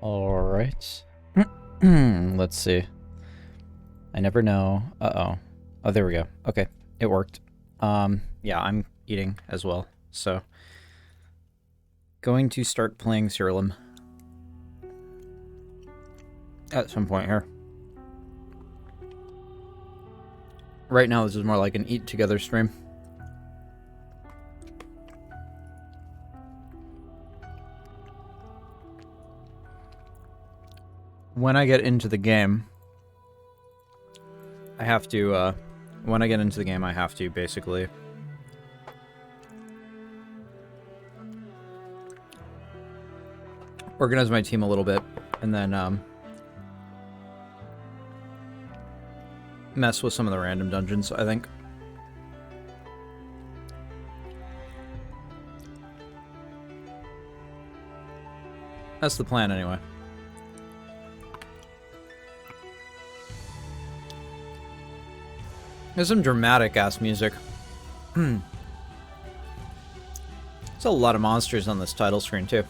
Alright. Let's see. I never know. Uh-oh. Oh, there we go. Okay, it worked. Yeah, I'm eating as well, so... Going to start playing Siralim. At some point here. Right now, this is more like an eat-together stream. When I get into the game, I have to, basically organize my team a little bit, and then, mess with some of the random dungeons, I think. That's the plan, anyway. There's some dramatic-ass music. There's a lot of monsters on this title screen, too.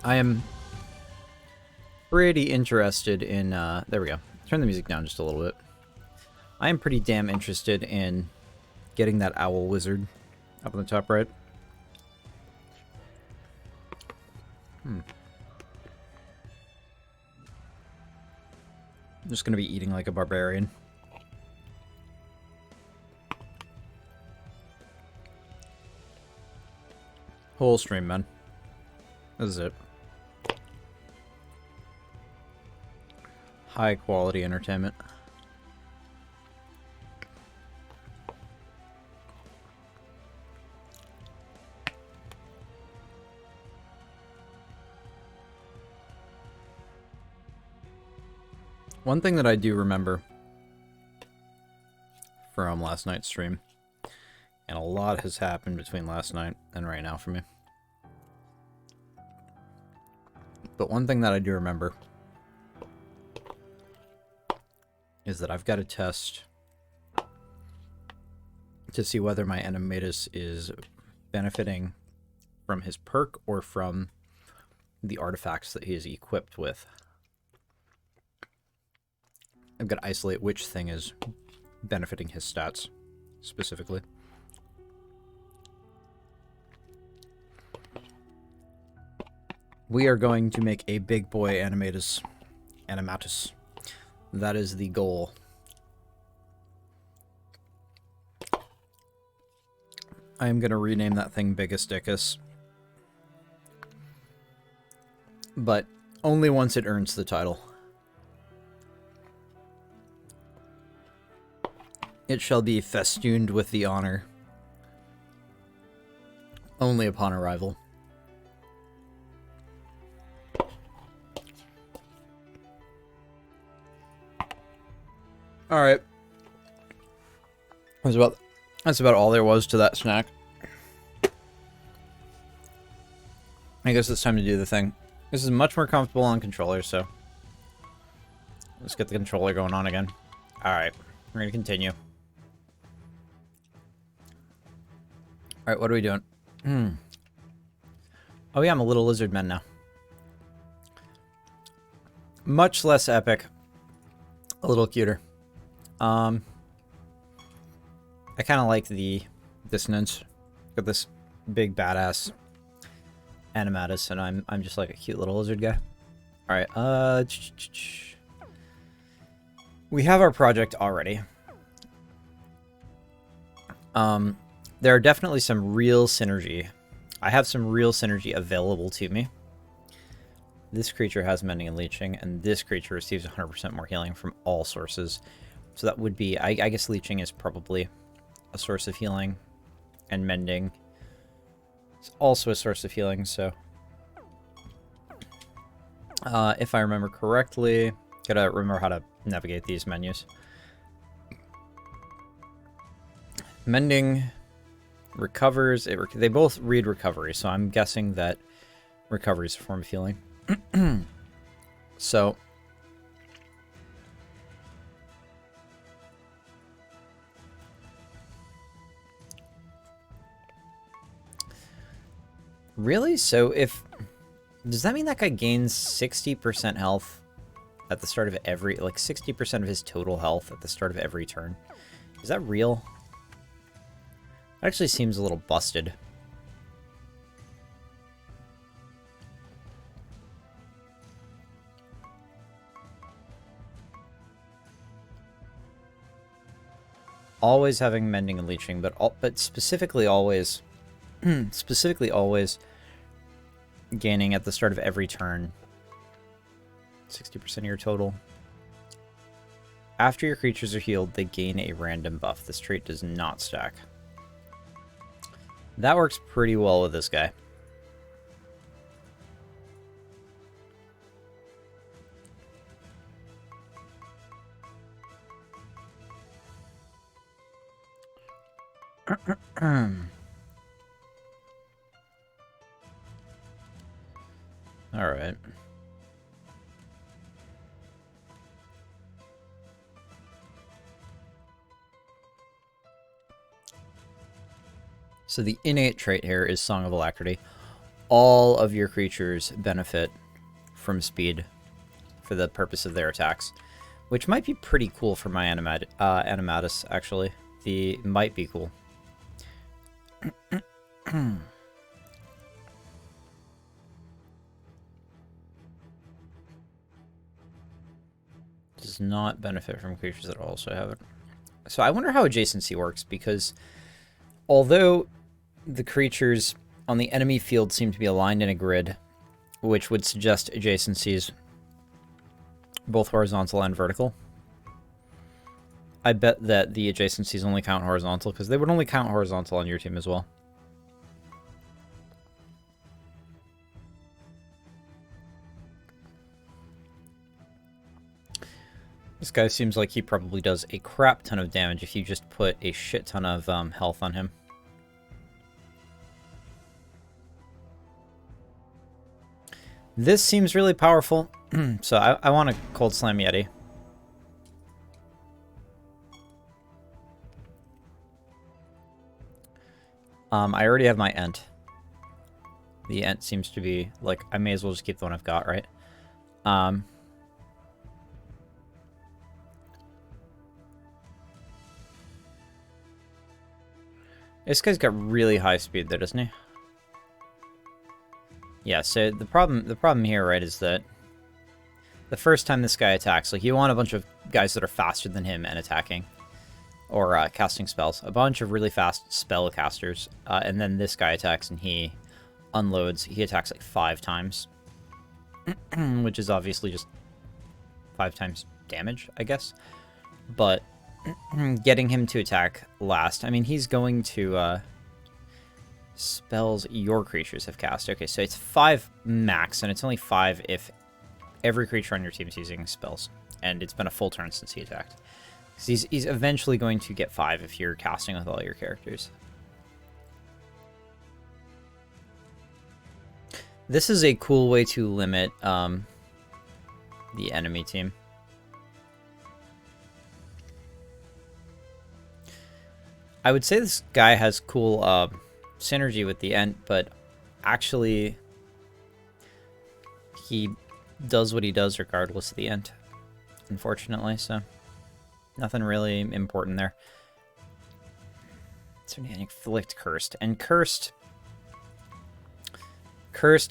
I am pretty interested in, there we go. Turn the music down just a little bit. I am pretty damn interested in getting that owl wizard up on the top right. I'm just gonna be eating like a barbarian. Whole stream, man. This is it. High quality entertainment. One thing that I do remember from last night's stream, and a lot has happened between last night and right now for me. But one thing that I do remember is that I've got to test to see whether my animatus is benefiting from his perk or from the artifacts that he is equipped with. I've got to isolate which thing is benefiting his stats, specifically. We are going to make a big boy animatus. That is the goal. I am going to rename that thing Biggest Dickus. But only once it earns the title. It shall be festooned with the honor. Only upon arrival. Alright. That's about all there was to that snack. I guess it's time to do the thing. This is much more comfortable on controller, so let's get the controller going on again. Alright, we're gonna continue. Alright, what are we doing? Oh yeah, I'm a little lizard man now. Much less epic. A little cuter. I kind of like the dissonance. Got this big badass animatus, and I'm just like a cute little lizard guy. All right, we have our project already. There are definitely some real synergy. I have some real synergy available to me. This creature has mending and leeching, and this creature receives 100% more healing from all sources. So that would be, I guess leeching is probably a source of healing, and mending is also a source of healing, so... if I remember correctly, gotta remember how to navigate these menus. Mending recovers, they both read recovery, so I'm guessing that recovery is a form of healing. So... Really? So if... Does that mean that guy gains 60% health at the start of every... Like, 60% of his total health at the start of every turn? Is that real? That actually seems a little busted. Always having mending and leeching, but specifically always... specifically always gaining at the start of every turn 60% of your total. After your creatures are healed, they gain a random buff. This trait does not stack. That works pretty well with this guy. All right. So the innate trait here is Song of Alacrity. All of your creatures benefit from speed for the purpose of their attacks, which might be pretty cool for my animatus, actually. Might be cool. Does not benefit from creatures that also have it. So I wonder how adjacency works, because although the creatures on the enemy field seem to be aligned in a grid, which would suggest adjacencies both horizontal and vertical, I bet that the adjacencies only count horizontal, because they would only count horizontal on your team as well. This guy seems like he probably does a crap ton of damage if you just put a shit ton of health on him. This seems really powerful, so I want to Cold Slam Yeti. I already have my Ent. The Ent seems to be, like, I may as well just keep the one I've got, right? This guy's got really high speed though, doesn't he? Yeah, so the problem here, right, is that the first time this guy attacks, like, you want a bunch of guys that are faster than him and attacking. or casting spells. A bunch of really fast spell casters. And then this guy attacks and he unloads. He attacks like 5 times. Which is obviously just 5 times damage, I guess. But getting him to attack last, I mean, he's going to spells your creatures have cast. Okay, so it's 5 max, and it's only 5 if every creature on your team is using spells. And it's been a full turn since he attacked. So he's eventually going to get 5 if you're casting with all your characters. This is a cool way to limit the enemy team. I would say this guy has cool synergy with the Ent, but actually he does what he does regardless of the Ent, unfortunately, so nothing really important there. So inflict Cursed, and Cursed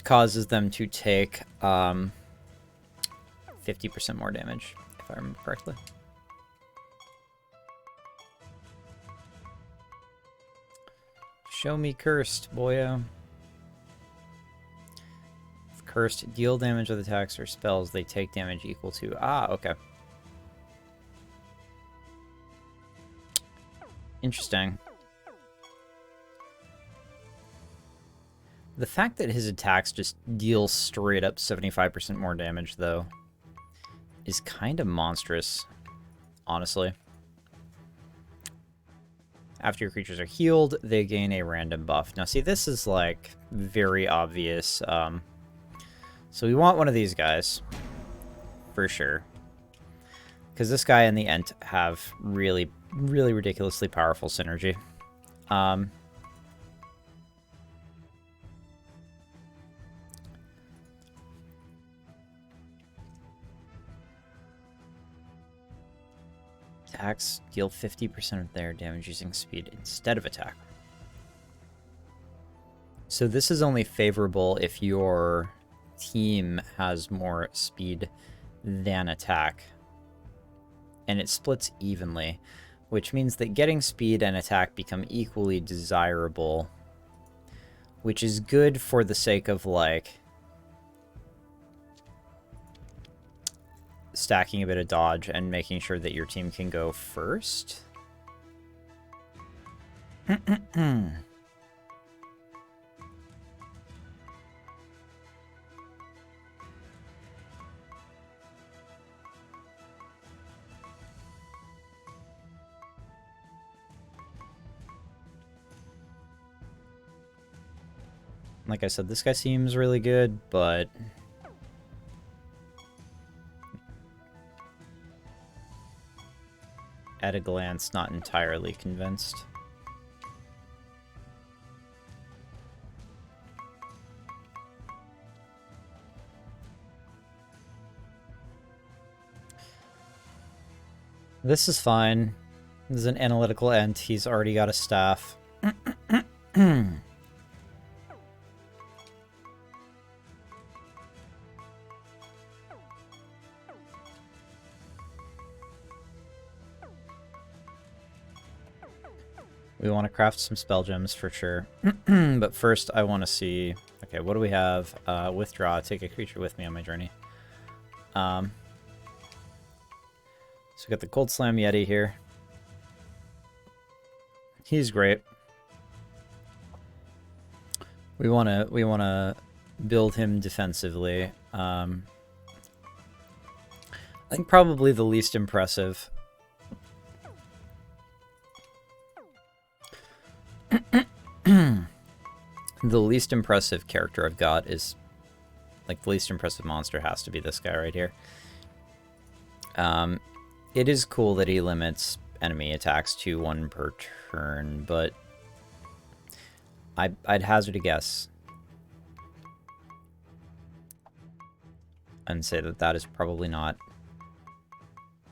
causes them to take 50% more damage, if I remember correctly. Show me Cursed, boyo. If Cursed deal damage with attacks or spells, they take damage equal to... Ah, okay. Interesting. The fact that his attacks just deal straight up 75% more damage, though, is kind of monstrous, honestly. After your creatures are healed, they gain a random buff. Now, see, this is, like, very obvious. So we want one of these guys, for sure. Because this guy and the Ent have really, really ridiculously powerful synergy. Attacks deal 50% of their damage using speed instead of attack. So this is only favorable if your team has more speed than attack. And it splits evenly, which means that getting speed and attack become equally desirable, which is good for the sake of, like, stacking a bit of dodge and making sure that your team can go first. Like I said, this guy seems really good, but at a glance, not entirely convinced. This is fine. This is an analytical Ent. He's already got a staff. We want to craft some spell gems for sure. But first I want to see... Okay, what do we have? Withdraw. Take a creature with me on my journey. So we got the Cold Slam Yeti here. He's great. We wanna build him defensively. I think probably the least impressive. The least impressive character I've got is, like, the least impressive monster has to be this guy right here. It is cool that he limits enemy attacks to 1 per turn, but I'd hazard a guess and say that that is probably not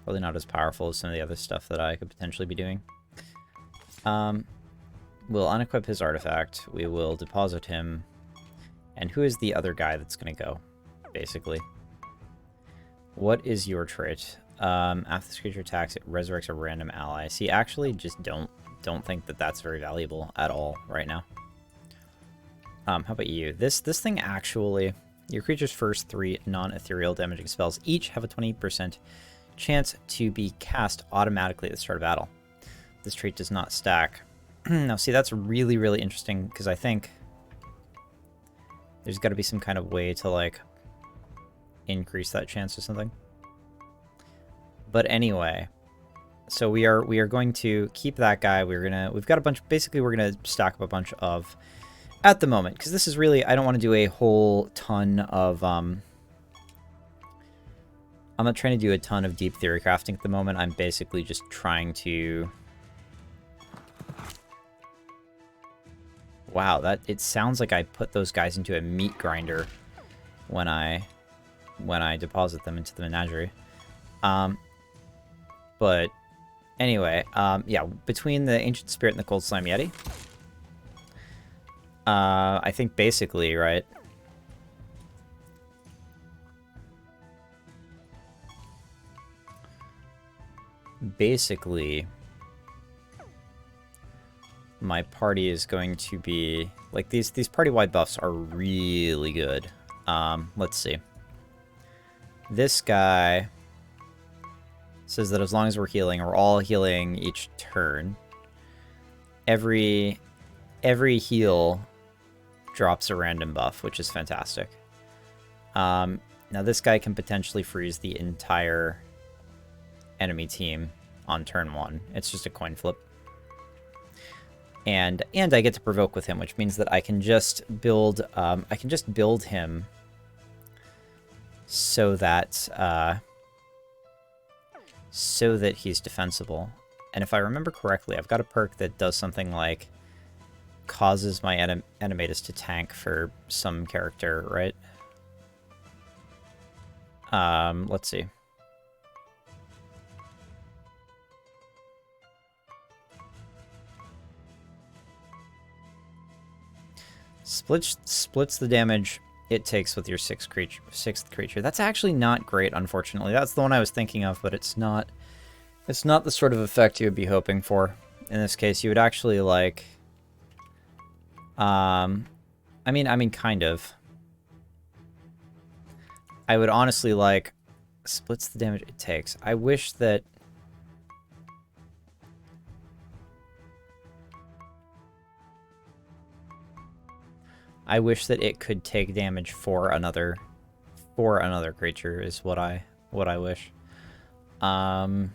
as powerful as some of the other stuff that I could potentially be doing. We'll unequip his artifact. We will deposit him. And who is the other guy that's going to go, basically? What is your trait? After this creature attacks, it resurrects a random ally. See, actually, just don't think that that's very valuable at all right now. How about you? This thing actually, your creature's first 3 non-ethereal damaging spells each have a 20% chance to be cast automatically at the start of battle. This trait does not stack. Now, see, that's really, really interesting, because I think there's got to be some kind of way to, like, increase that chance or something. But anyway, so we are going to keep that guy. We've got a bunch, basically we're gonna stack up a bunch of, at the moment, because this is really, I don't want to do a whole ton of, I'm not trying to do a ton of deep theory crafting at the moment. I'm basically just trying to, wow, it sounds like I put those guys into a meat grinder when I deposit them into the menagerie. But anyway, yeah, between the Ancient Spirit and the Cold Slime Yeti, I think basically, right? Basically, my party is going to be, like, these party-wide buffs are really good. Let's see. This guy says that as long as we're all healing each turn, every heal drops a random buff, which is fantastic. Now this guy can potentially freeze the entire enemy team on turn 1. It's just a coin flip. And I get to provoke with him, which means that I can just build him so that he's defensible. And if I remember correctly, I've got a perk that does something like causes my animatus to tank for some character, right? Let's see. Splits the damage it takes with your sixth creature. That's actually not great, unfortunately. That's the one I was thinking of, but it's not the sort of effect you would be hoping for. In this case, you would actually like, I mean, kind of. I would honestly like, splits the damage it takes. I wish that it could take damage for another creature is what I wish. After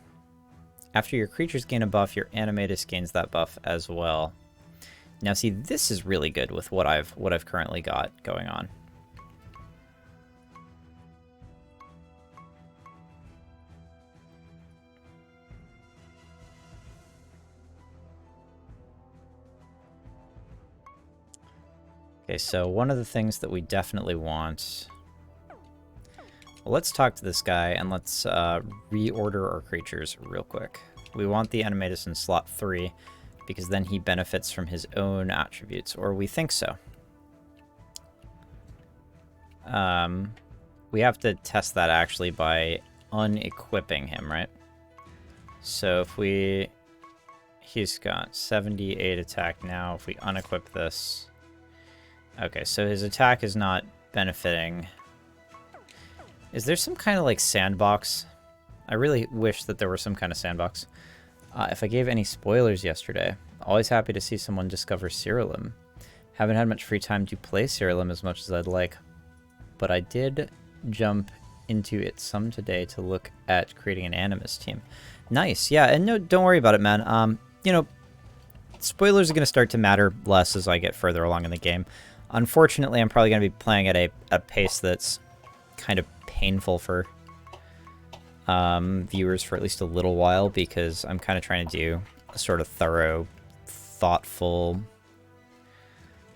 your creatures gain a buff, your animatus gains that buff as well. Now see, this is really good with what I've currently got going on. Okay, so one of the things that we definitely want... Well, let's talk to this guy, and let's reorder our creatures real quick. We want the animatus in slot 3, because then he benefits from his own attributes, or we think so. We have to test that, actually, by unequipping him, right? So if we... He's got 78 attack now. If we unequip this... Okay, so his attack is not benefiting. Is there some kind of, like, sandbox? I really wish that there were some kind of sandbox. If I gave any spoilers yesterday, always happy to see someone discover Siralim. Haven't had much free time to play Siralim as much as I'd like, but I did jump into it some today to look at creating an Animus team. Nice, yeah, and no, don't worry about it, man. You know, spoilers are going to start to matter less as I get further along in the game. Unfortunately, I'm probably going to be playing at a pace that's kind of painful for viewers for at least a little while, because I'm kind of trying to do a sort of thorough, thoughtful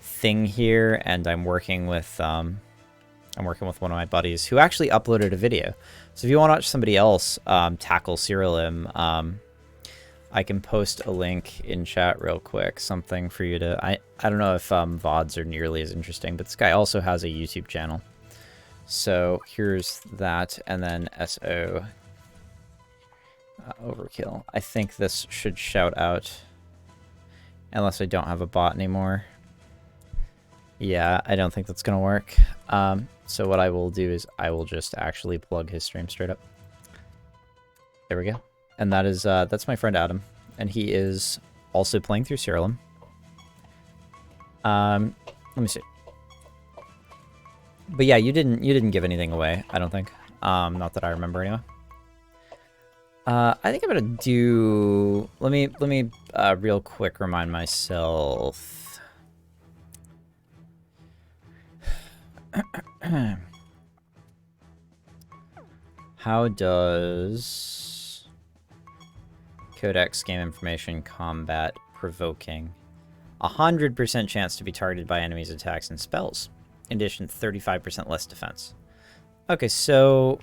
thing here, and I'm working with one of my buddies who actually uploaded a video. So if you want to watch somebody else tackle Siralim, I can post a link in chat real quick, something for you to... I don't know if VODs are nearly as interesting, but this guy also has a YouTube channel. So here's that, and then SO Overkill. I think this should shout out. Unless I don't have a bot anymore. Yeah, I don't think that's going to work. So what I will do is I will just actually plug his stream straight up. There we go. And that is, that's my friend Adam. And he is also playing through Siralim. Let me see. But yeah, you didn't give anything away, I don't think. Not that I remember anyway. I think I'm gonna do. Let me real quick remind myself. How does Codex game information combat provoking? 100% chance to be targeted by enemies' attacks and spells. In addition, 35% less defense. Okay, so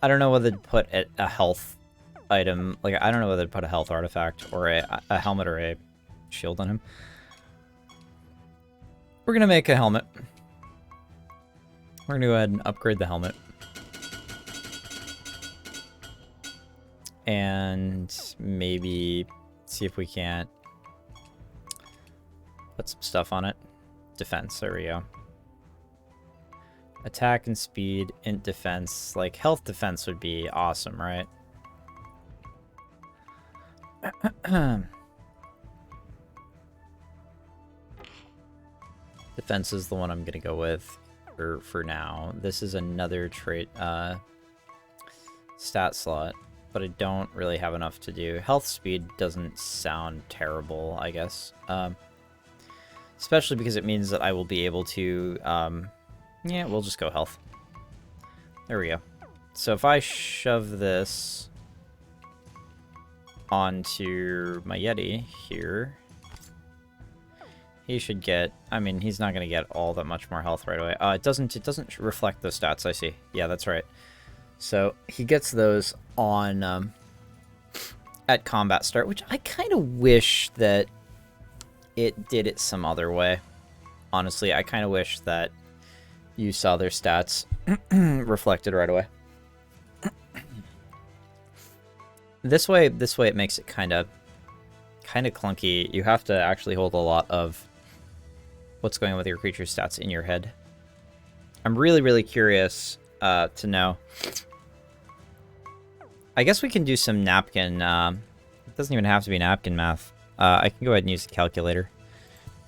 I don't know whether to put a health item, like I don't know whether to put a health artifact or a helmet or a shield on him. We're gonna make a helmet. We're gonna go ahead and upgrade the helmet. And maybe see if we can't put some stuff on it. Defense, there we go. Attack and speed, int defense. Like, health defense would be awesome, right? Defense is the one I'm gonna go with for now. This is another trait, stat slot, but I don't really have enough to do. Health speed doesn't sound terrible, I guess. Especially because it means that I will be able to, yeah, we'll just go health. There we go. So if I shove this onto my Yeti here, he should get, I mean, he's not going to get all that much more health right away. It doesn't reflect those stats, I see. Yeah, that's right. So he gets those on, at combat start, which I kind of wish that it did it some other way. Honestly, I kind of wish that you saw their stats reflected right away. This way it makes it kind of clunky. You have to actually hold a lot of what's going on with your creature's stats in your head. I'm really curious to know. I guess we can do some napkin. It doesn't even have to be napkin math. I can go ahead and use the calculator.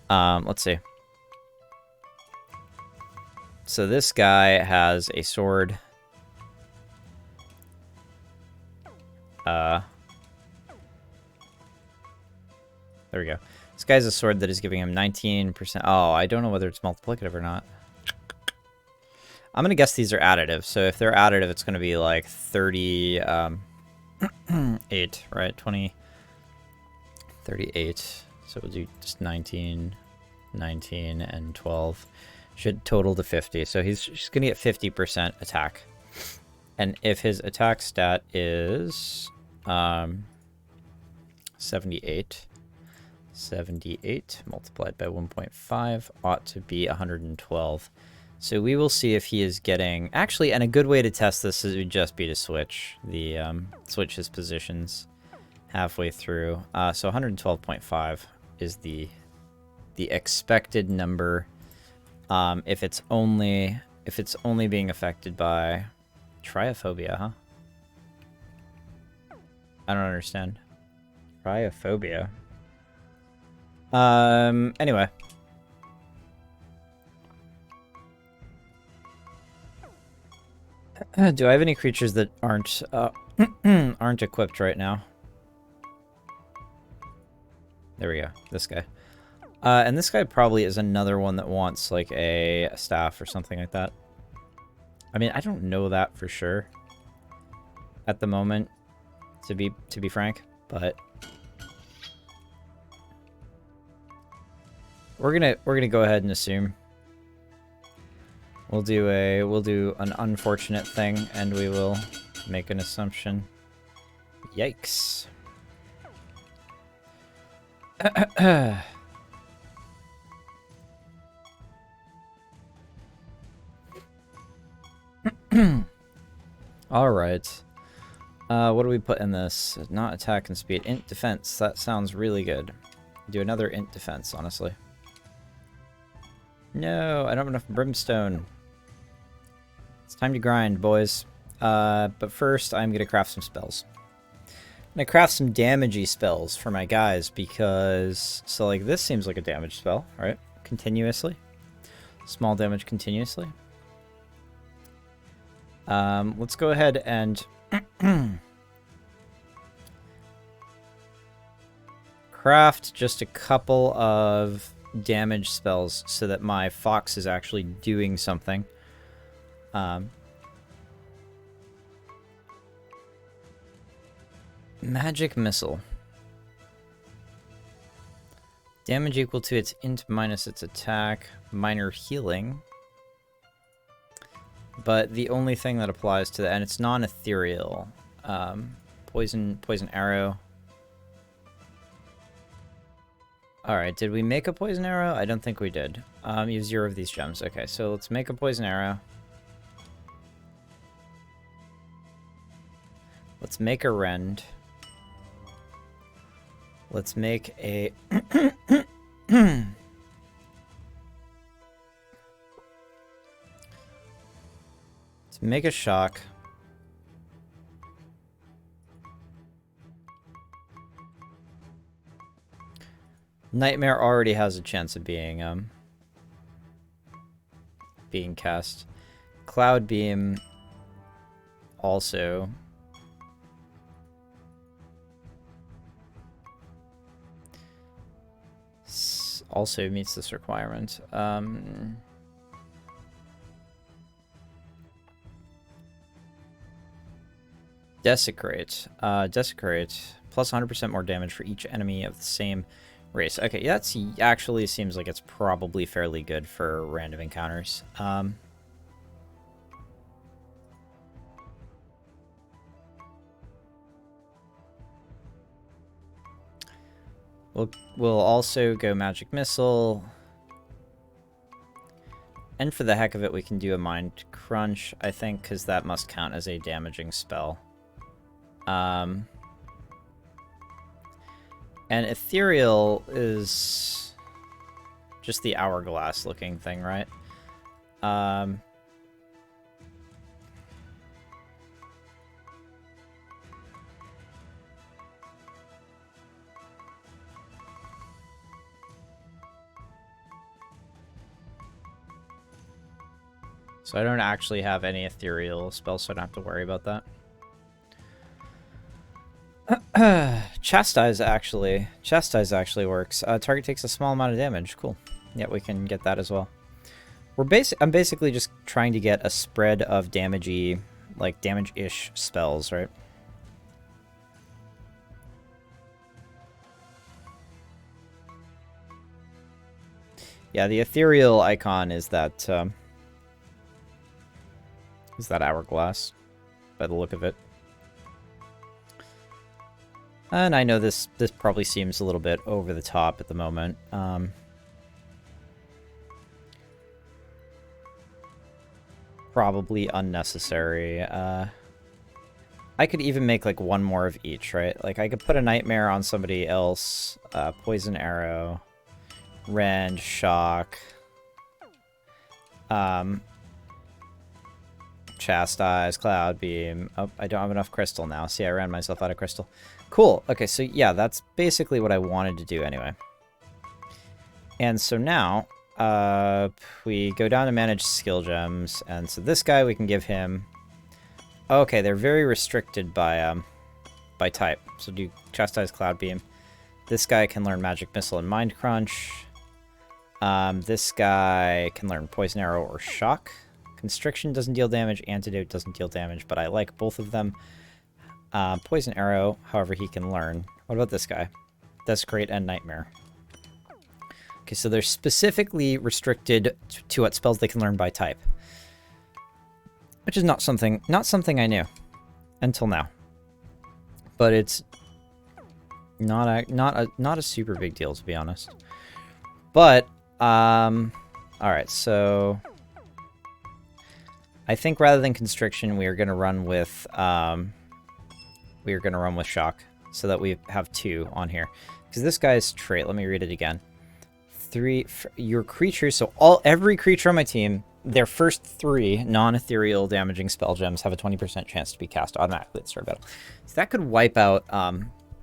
Let's see. So this guy has a sword. There we go. This guy's a sword that is giving him 19%. Oh, I don't know whether it's multiplicative or not. I'm gonna guess these are additive. So if they're additive, it's gonna be like 38, right? 20, 38. So we'll do just 19, 19, and 12. Should total to 50. So he's gonna get 50% attack. And if his attack stat is 78, 78 multiplied by 1.5 ought to be 112. So we will see if he is getting... Actually, and a good way to test this would just be to switch switch his positions halfway through. So 112.5 is the expected number. If it's only being affected by triophobia, huh? I don't understand. Triophobia. Anyway. Do I have any creatures that aren't aren't equipped right now? There we go. This guy. And this guy probably is another one that wants like a staff or something like that. I mean, I don't know that for sure at the moment, to be frank, but we're gonna go ahead and assume. We'll do an unfortunate thing, and we will make an assumption. Yikes. Alright. What do we put in this? Not attack and speed. Int defense. That sounds really good. Do another int defense, honestly. No, I don't have enough brimstone. It's time to grind, boys. But first, I'm gonna craft some spells. I'm gonna craft some damagey spells for my guys, because... So, like, this seems like a damage spell, right? Continuously. Small damage continuously. Let's go ahead and... craft just a couple of damage spells so that my fox is actually doing something. Magic missile. Damage equal to its int minus its attack. Minor healing. But the only thing that applies to that, and it's non-ethereal. Poison arrow. Alright, did we make a poison arrow? I don't think we did. Use 0 of these gems. Okay, so let's make a poison arrow. Let's make a rend. Let's make a... Let's make a shock. Nightmare already has a chance of being cast. Cloud Beam also. Also meets this requirement. Desecrate. Desecrate. Plus 100% more damage for each enemy of the same race. Okay, that actually seems like it's probably fairly good for random encounters. We'll also go Magic Missile. And for the heck of it, we can do a Mind Crunch, I think, because that must count as a damaging spell. And Ethereal is just the hourglass looking thing, right? So I don't actually have any ethereal spells, so I don't have to worry about that. Chastise actually works. Target takes a small amount of damage. Cool. Yeah, we can get that as well. I'm basically just trying to get a spread of damagey, like damage-ish spells, right? Yeah, the ethereal icon is that hourglass, by the look of it. And I know this probably seems a little bit over the top at the moment. Probably unnecessary. I could even make like one more of each, right? Like I could put a nightmare on somebody else, poison arrow, rend, shock, chastise, cloud beam. Oh, I don't have enough crystal now. See, I ran myself out of crystal. Cool. Okay, so yeah, that's basically what I wanted to do anyway. And so now, we go down to manage skill gems, and so this guy we can give him... Okay, they're very restricted by type. So do chastise, cloud beam. This guy can learn magic missile and mind crunch. This guy can learn poison arrow or shock. Constriction doesn't deal damage, antidote doesn't deal damage, but I like both of them. Poison arrow, however, he can learn. What about this guy? Desecrate and nightmare. Okay, so they're specifically restricted to what spells they can learn by type, which is not something I knew until now. But it's not a super big deal, to be honest. But all right, so I think rather than Constriction, we are going to run with Shock, so that we have 2 on here. Because this guy's trait, let me read it again. 3, your creatures, so every creature on my team, their first 3 non-ethereal damaging spell gems have a 20% chance to be cast automatically at the start of battle. So that could wipe out,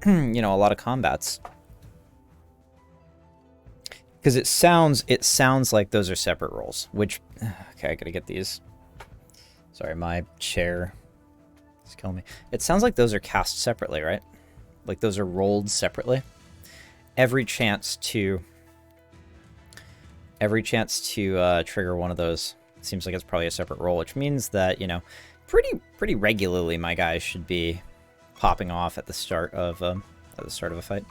you know, a lot of combats. Because it sounds like those are separate rolls, which, okay, I gotta get these. Sorry, my chair is killing me. It sounds like those are cast separately, right? Like those are rolled separately. Every chance to trigger one of those seems like it's probably a separate roll, which means that, you know, pretty regularly my guys should be popping off at the start of a fight.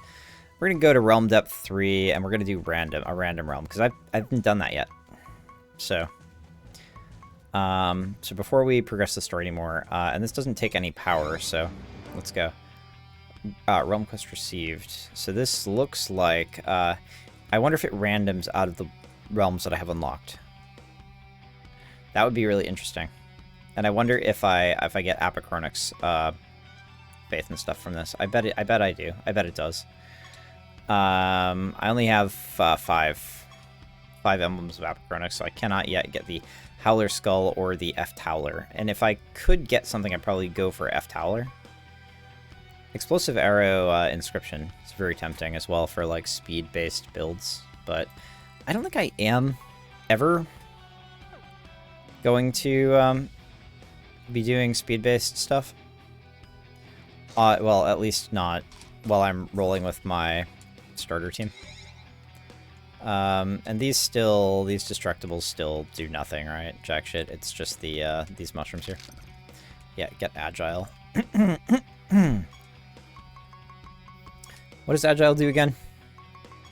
We're gonna go to Realm Depth 3, and we're gonna do a random realm, because I haven't done that yet. So before we progress the story anymore, and this doesn't take any power, so let's go. Realm quest received. So this looks like, I wonder if it randoms out of the realms that I have unlocked. That would be really interesting. And I wonder if I get Apachronix faith and stuff from this. I bet I do. I bet it does. I only have 5 emblems of Apachronix, so I cannot yet get the Howler Skull or the F-Towler. And if I could get something, I'd probably go for F-Towler. Explosive Arrow Inscription is very tempting as well for like speed-based builds, but I don't think I am ever going to be doing speed-based stuff. Well, at least not while I'm rolling with my starter team. And these destructibles still do nothing, right? Jack shit. It's just the these mushrooms here. Yeah, get Agile. What does Agile do again?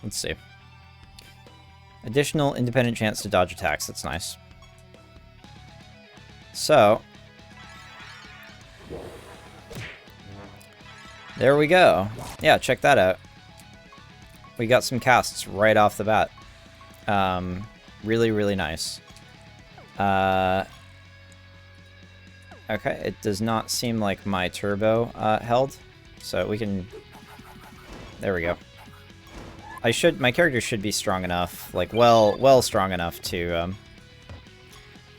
Let's see. Additional independent chance to dodge attacks. That's nice. So there we go. Yeah, check that out. We got some casts right off the bat. Really, really nice. Okay, it does not seem like my turbo held, so we can... There we go. My character should be strong enough, like well strong enough to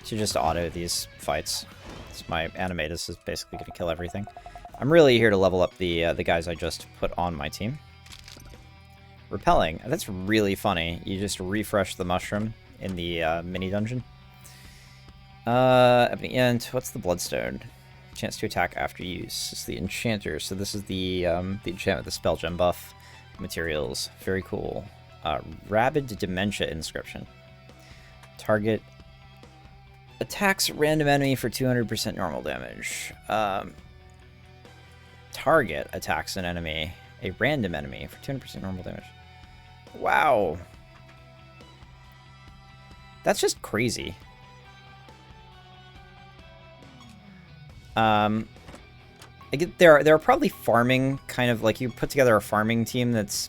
just auto these fights. So my Animatus is basically going to kill everything. I'm really here to level up the guys I just put on my team. Repelling. That's really funny. You just refresh the mushroom in the mini dungeon. At the end, what's the Bloodstone? Chance to attack after use. It's the Enchanter. So this is the enchantment, the spell gem buff materials. Very cool. Rabid Dementia Inscription. Target attacks random enemy for 200% normal damage. Target attacks an enemy, a random enemy, for 200% normal damage. Wow. That's just crazy. I get there are probably farming, kind of like you put together a farming team that's,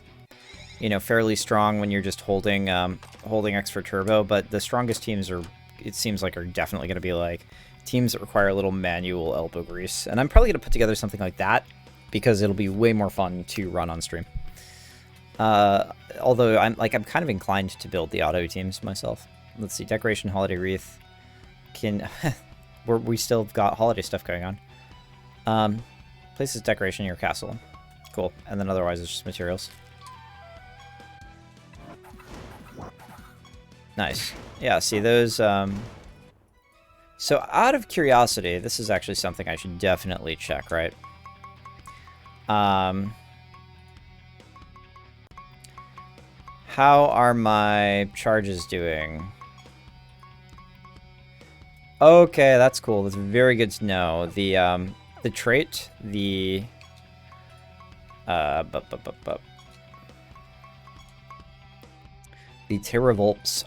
you know, fairly strong when you're just holding extra turbo, but the strongest teams are, it seems like, are definitely going to be like teams that require a little manual elbow grease. And I'm probably going to put together something like that because it'll be way more fun to run on stream. Although I'm kind of inclined to build the auto teams myself. Let's see, Decoration, Holiday Wreath. We still got holiday stuff going on. Places decoration in your castle. Cool. And then otherwise it's just materials. Nice. Yeah, see those, So out of curiosity, this is actually something I should definitely check, right? How are my charges doing? Okay, that's cool. That's very good to know. The trait, the Terravolt's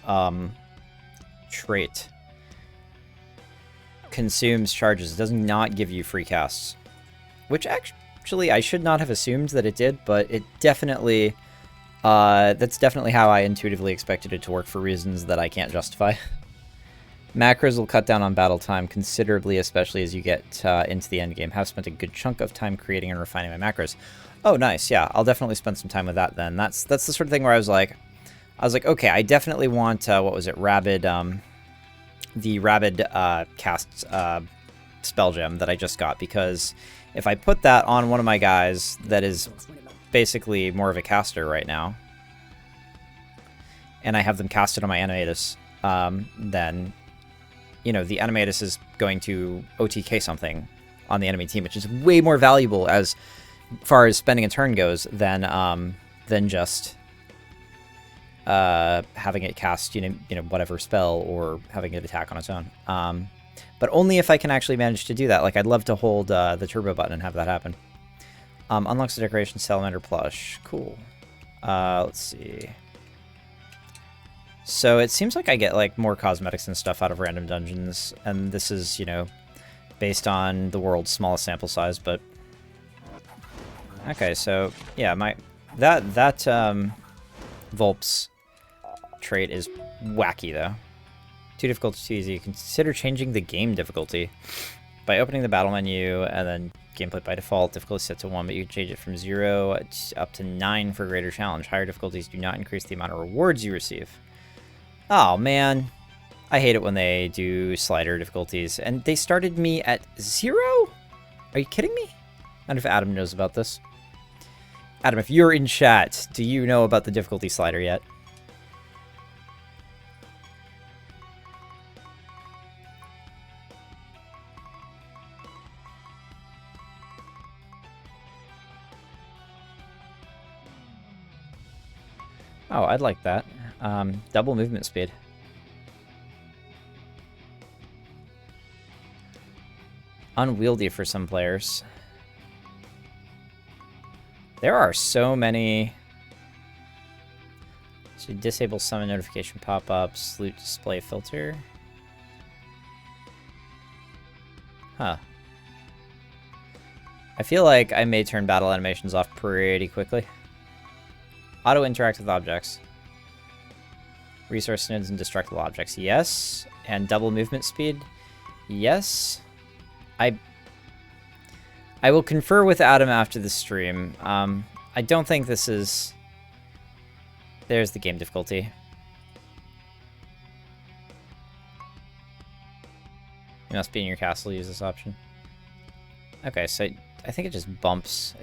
trait consumes charges. It does not give you free casts, which actually I should not have assumed that it did, but it definitely that's definitely how I intuitively expected it to work for reasons that I can't justify. Macros will cut down on battle time considerably, especially as you get into the end game. Have spent a good chunk of time creating and refining my macros. Oh, nice. Yeah, I'll definitely spend some time with that then. That's the sort of thing where I was like, okay, I definitely want what was it, Rabid, the Rabid cast spell gem that I just got, because if I put that on one of my guys that is basically more of a caster right now, and I have them casted on my Animatus, then, you know, the Animatus is going to OTK something on the enemy team, which is way more valuable as far as spending a turn goes than just having it cast, you know, whatever spell or having it attack on its own. But only if I can actually manage to do that. Like, I'd love to hold the turbo button and have that happen. Unlocks the decoration salamander plush. Cool. Let's see. So it seems like I get like more cosmetics and stuff out of random dungeons, and this is, you know, based on the world's smallest sample size, but okay, so yeah, that Volp's trait is wacky though. Too difficult, too easy. Consider changing the game difficulty by opening the battle menu, and then gameplay by default difficulty set to 1, but you can change it from 0 up to 9 for greater challenge. Higher difficulties do not increase the amount of rewards you receive. Oh man, I hate it when they do slider difficulties, and they started me at 0? Are you kidding me? I wonder if Adam knows about this. Adam, if you're in chat, do you know about the difficulty slider yet? Oh, I'd like that. Double movement speed. Unwieldy for some players. There are so many. So disable summon notification pop-ups, loot display filter. Huh. I feel like I may turn battle animations off pretty quickly. Auto interact with objects. Resource nodes and destructible objects. Yes. And double movement speed. Yes. I will confer with Adam after the stream. I don't think this is... There's the game difficulty. You must be in your castle to use this option. Okay, so I think it just bumps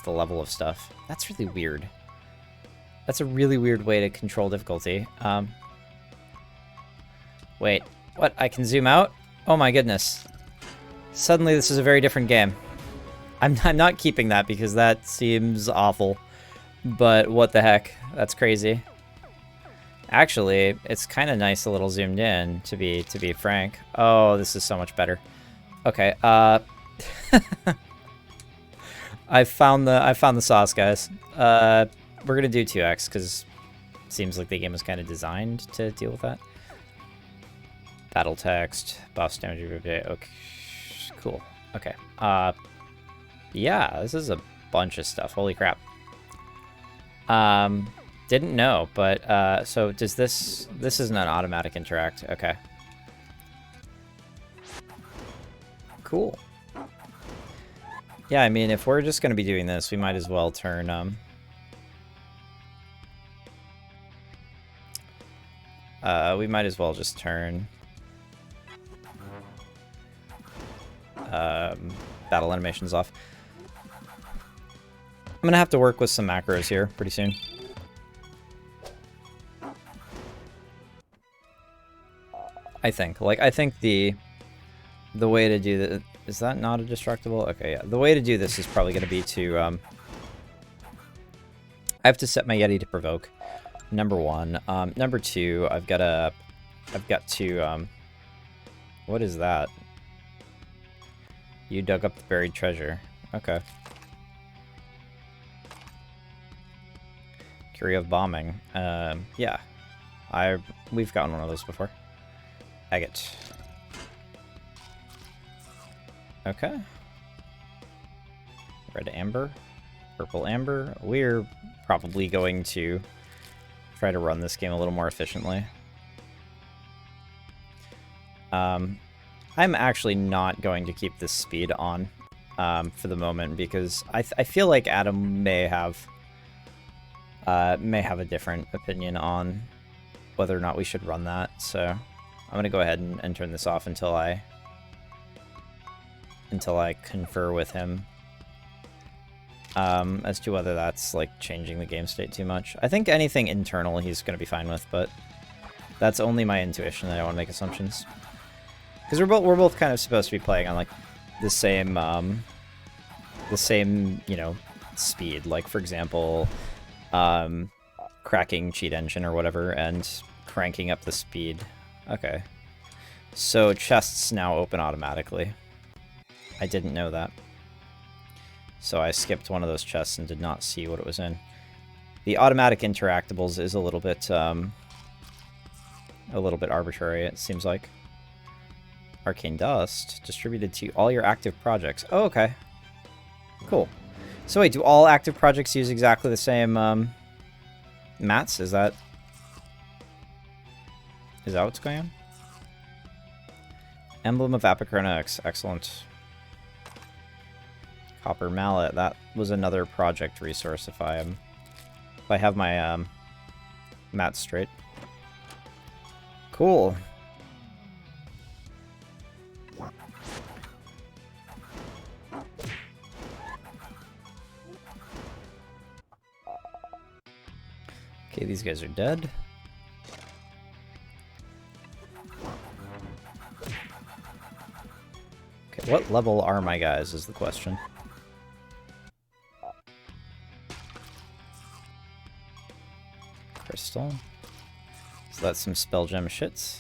the level of stuff. That's really weird. That's a really weird way to control difficulty. Wait, what? I can zoom out? Oh my goodness. Suddenly this is a very different game. I'm not keeping that because that seems awful. But what the heck? That's crazy. Actually, it's kind of nice a little zoomed in, to be frank. Oh, this is so much better. Okay, I found the sauce, guys. We're gonna do 2x because it seems like the game was kind of designed to deal with that. Battle text, boss damage. Okay, cool. Okay. Yeah, this is a bunch of stuff. Holy crap. Didn't know, but so does this isn't an automatic interact. Okay. Cool. Yeah, I mean, if we're just gonna be doing this, we might as well turn we might as well just turn battle animations off. I'm gonna have to work with some macros here pretty soon. I think the way to do that, is that not a destructible? Okay, yeah. The way to do this is probably gonna be to I have to set my Yeti to provoke. Number 1. Number 2, I've got to what is that? You dug up the buried treasure. Okay. Curie of bombing. Yeah. We've gotten one of those before. Agate. Okay. Red amber. Purple amber. We're probably going to try to run this game a little more efficiently. I'm actually not going to keep this speed on for the moment because I feel like Adam may have a different opinion on whether or not we should run that. So I'm gonna go ahead and turn this off until I confer with him as to whether that's like changing the game state too much. I think anything internal he's gonna be fine with, but that's only my intuition. I don't want to make assumptions because we're both kind of supposed to be playing on like the same you know, speed. Like for example, cracking cheat engine or whatever and cranking up the speed. Okay, so chests now open automatically. I didn't know that. So I skipped one of those chests and did not see what it was in. The automatic interactables is a little bit arbitrary, it seems like. Arcane Dust, distributed to all your active projects. Oh, okay. Cool. So wait, do all active projects use exactly the same mats? Is that what's going on? Emblem of Apocrina X, excellent. Copper Mallet, that was another project resource if I have my mats straight. Cool. Okay, these guys are dead. Okay, what level are my guys is the question. Crystal. So that's some spell gem shits.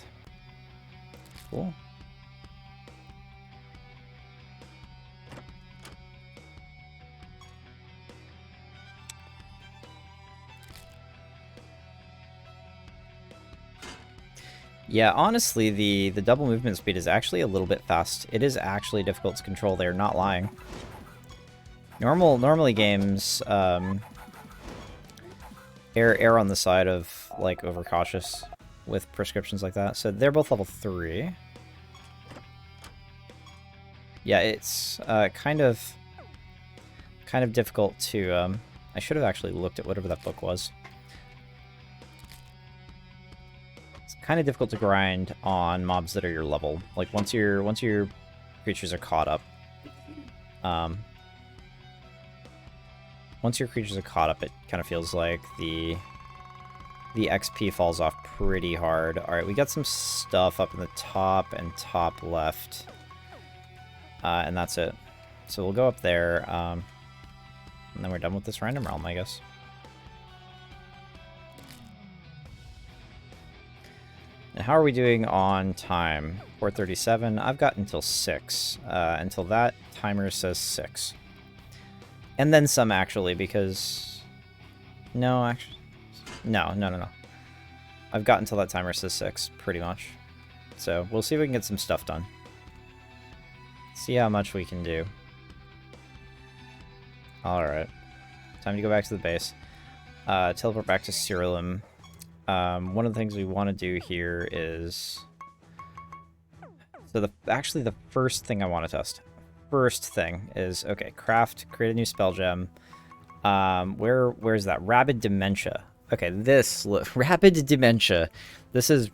Cool. Yeah, honestly, the double movement speed is actually a little bit fast. It is actually difficult to control. They're not lying. Normally games err on the side of like overcautious with prescriptions like that. So they're both level 3. Yeah, it's kind of difficult to I should have actually looked at whatever that book was. Kind of difficult to grind on mobs that are your level. Like once your creatures are caught up, it kind of feels like the XP falls off pretty hard. All right, we got some stuff up in the top and top left, and that's it. So we'll go up there, and then we're done with this random realm, I guess. And how are we doing on time? 4:37. I've got until 6. Until that timer says 6. And then some, actually, because... No, actually... No. I've got until that timer says 6, pretty much. So, we'll see if we can get some stuff done. See how much we can do. Alright. Time to go back to the base. Teleport back to Siralim. One of the things we want to do here is... So actually the first thing I want to test. First thing is, okay, craft, create a new spell gem. Where's that? Rabid Dementia. Okay, Rabid Dementia. This is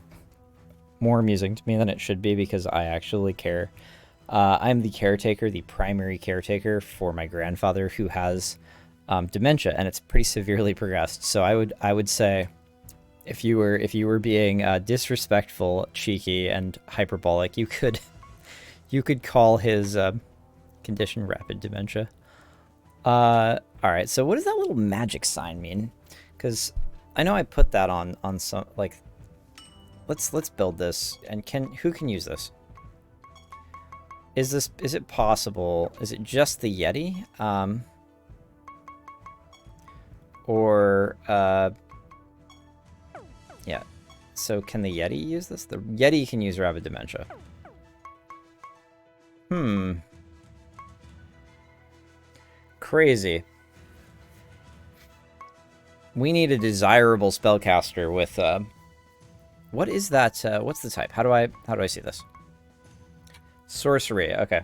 more amusing to me than it should be because I actually care. I'm the caretaker, the primary caretaker for my grandfather who has dementia, and it's pretty severely progressed. So I would say... If you were being disrespectful, cheeky, and hyperbolic, you could call his condition rapid dementia. All right. So what does that little magic sign mean? Because I know I put that on some like. Let's build this. And who can use this? Is it possible? Is it just the Yeti? Or yeah, so can the Yeti use this? The Yeti can use Rabid Dementia. Crazy. We need a desirable spellcaster with, what is that, what's the type? How do I see this? Sorcery, okay.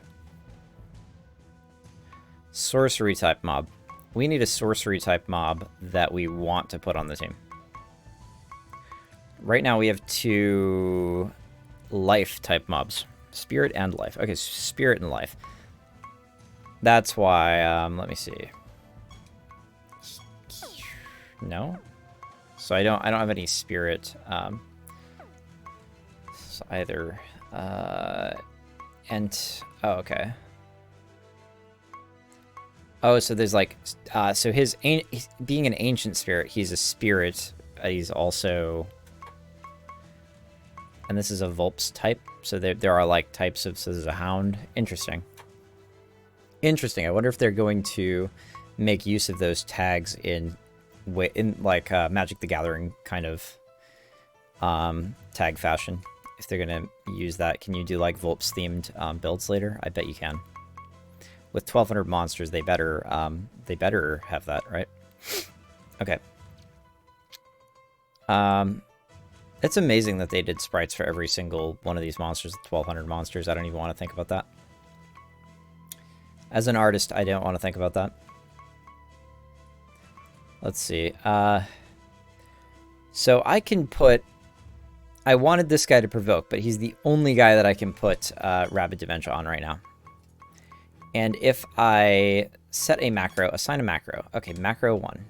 Sorcery type mob. We need a sorcery type mob that we want to put on the team. Right now we have 2 life type mobs. Spirit and life. Okay, spirit and life. That's why, let me see. No? So I don't have any spirit, so either, and, oh, okay. Oh, so there's like, so being an ancient spirit, he's a spirit, he's also, and this is a Vulpes type, so there are like types of, so there's a hound. Interesting. Interesting. I wonder if they're going to make use of those tags in like Magic the Gathering kind of tag fashion. If they're gonna use that, can you do like Vulpes themed builds later? I bet you can. With 1,200 monsters, they better have that, right? Okay. It's amazing that they did sprites for every single one of these monsters. 1,200 monsters. I don't even want to think about that. As an artist, I don't want to think about that. Let's see. So I can put... I wanted this guy to provoke, but he's the only guy that I can put Rabid Dementia on right now. And if I set a macro, assign a macro. Okay, macro 1.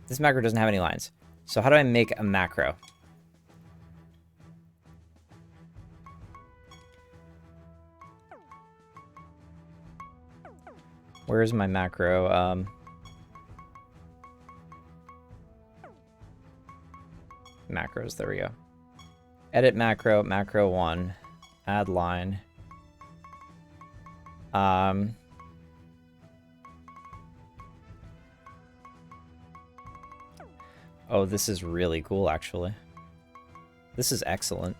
This macro doesn't have any lines. So how do I make a macro? Where's my macro? Macros, there we go. Edit macro, macro 1, add line. Oh, this is really cool, actually. This is excellent.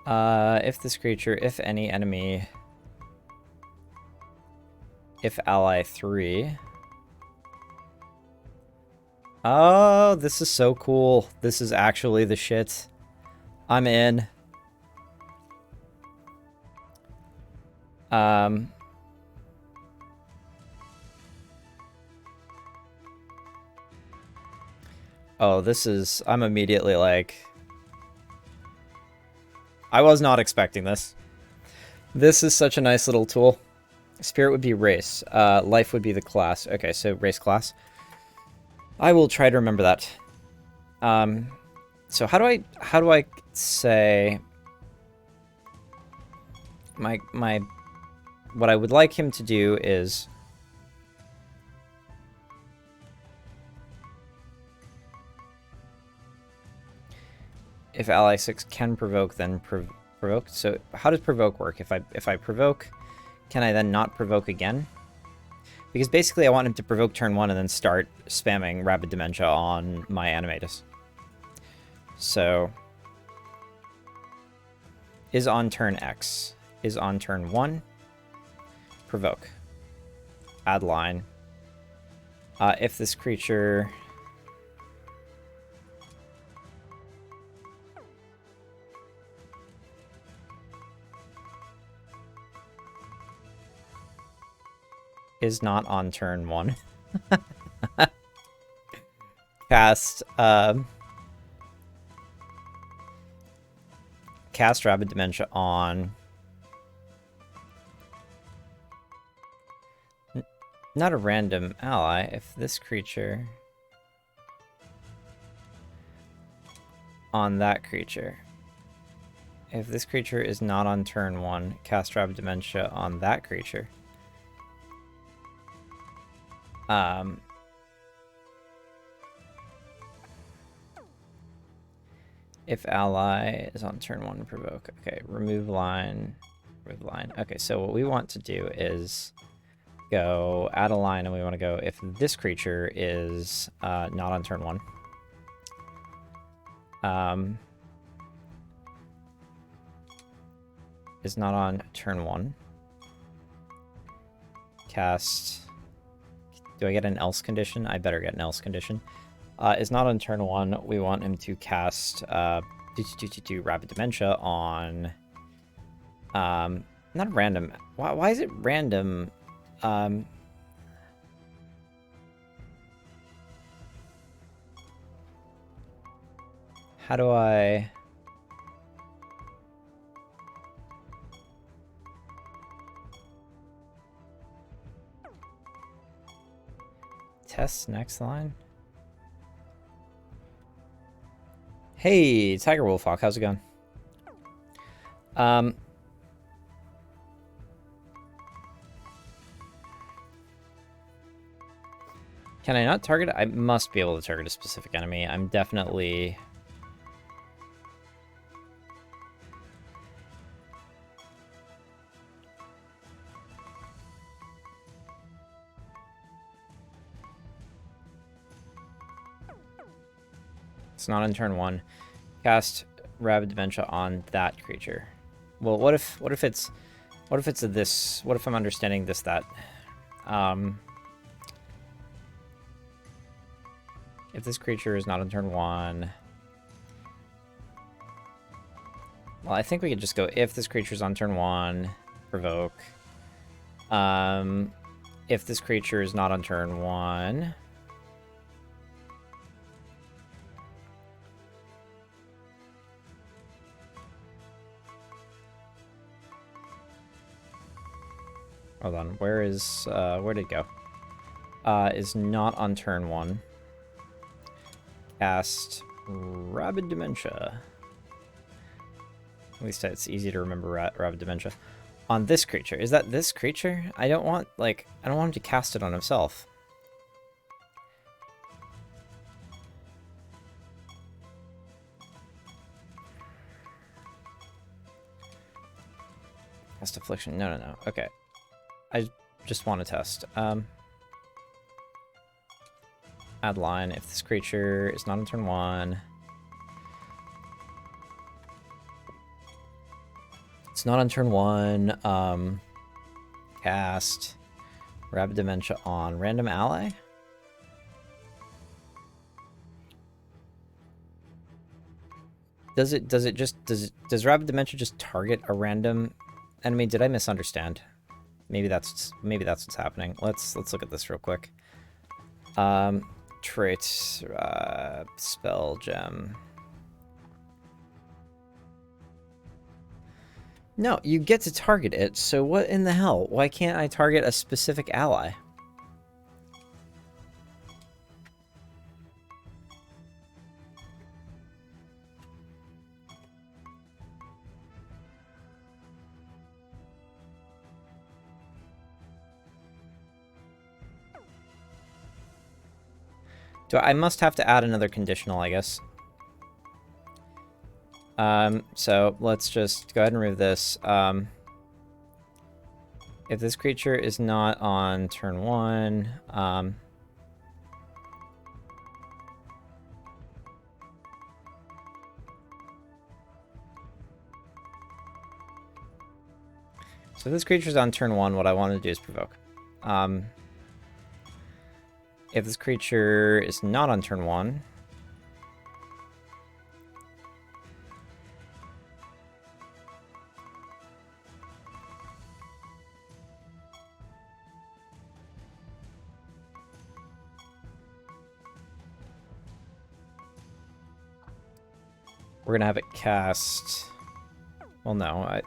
If this creature, if any enemy, if ally 3. Oh, this is so cool. This is actually the shit. I'm in. Oh, this is... I'm immediately like... I was not expecting this. This is such a nice little tool. Spirit would be race. Life would be the class. Okay, so race class. I will try to remember that. So how do I say... What I would like him to do is... If ally 6 can provoke, then provoke. So how does provoke work? If I provoke, can I then not provoke again? Because basically I want him to provoke turn 1 and then start spamming Rabid Dementia on my Animatus. So is on turn X. Is on turn 1. Provoke. Add line. If this creature... is not on turn 1. Cast Rabid Dementia on... Not a random ally. If this creature... on that creature. If this creature is not on turn 1, cast Rabid Dementia on that creature. If ally is on turn 1, provoke. Okay, remove line. Remove line. Okay, so what we want to do is go add a line, and we want to go if this creature is not on turn 1. Is not on turn 1. Cast... Do I get an else condition? I better get an else condition. Is not on turn 1. We want him to cast do rapid dementia on not random. Why is it random? How do I test next line? Hey, Tiger Wolfhawk, how's it going? Can I not target it? I must be able to target a specific enemy. I'm definitely... It's not on turn 1. Cast Rabid Dementia on that creature. Well, what if it's a this? What if I'm understanding this that? If this creature is not on turn 1, well, I think we could just go if this creature is on turn 1, provoke. If this creature is not on turn 1. Hold on, where did it go? Is not on turn 1. Cast Rabid Dementia. At least it's easy to remember Rabid Dementia. On this creature. Is that this creature? I don't want him to cast it on himself. Cast Affliction. No. Okay. I just want to test. Add line. If this creature is not on turn 1. It's not on turn 1. Cast Rabid Dementia on random ally. Does Rabid Dementia just target a random enemy? Did I misunderstand? Maybe that's what's happening. Let's look at this real quick. Traits, spell gem. No, you get to target it, so what in the hell? Why can't I target a specific ally? I must have to add another conditional, I guess. So let's just go ahead and remove this. If this creature is not on turn 1, so if this creature's on turn 1, what I want to do is provoke. If this creature is not on turn 1, we're gonna have it cast. Well, no,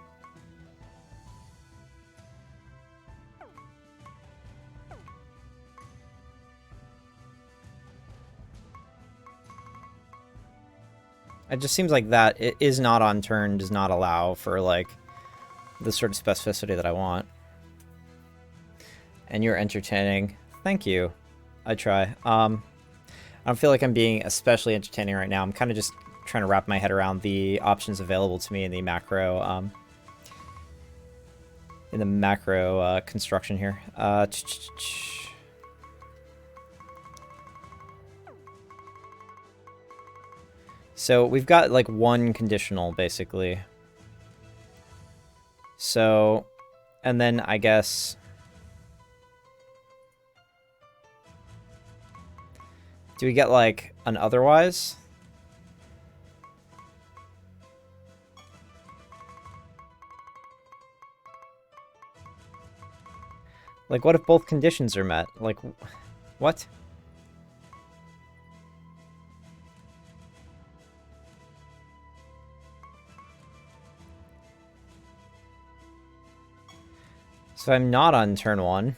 it just seems like that it is not on turn does not allow for, like, the sort of specificity that I want. And you're entertaining. Thank you. I try. I don't feel like I'm being especially entertaining right now. I'm kind of just trying to wrap my head around the options available to me in the macro, construction here. So we've got, like, one conditional, basically. So, and then I guess... do we get, like, an otherwise? Like, what if both conditions are met? Like, what? So I'm not on turn 1.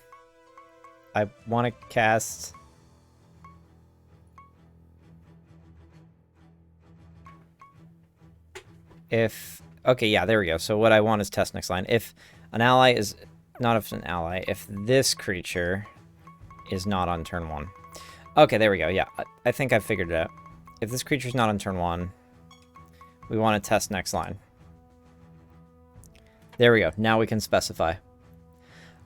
I want to cast... If... Okay, yeah, there we go. So what I want is test next line. If an ally is... Not if an ally. If this creature is not on turn 1. Okay, there we go. Yeah, I think I figured it out. If this creature's not on turn 1, we want to test next line. There we go. Now we can specify.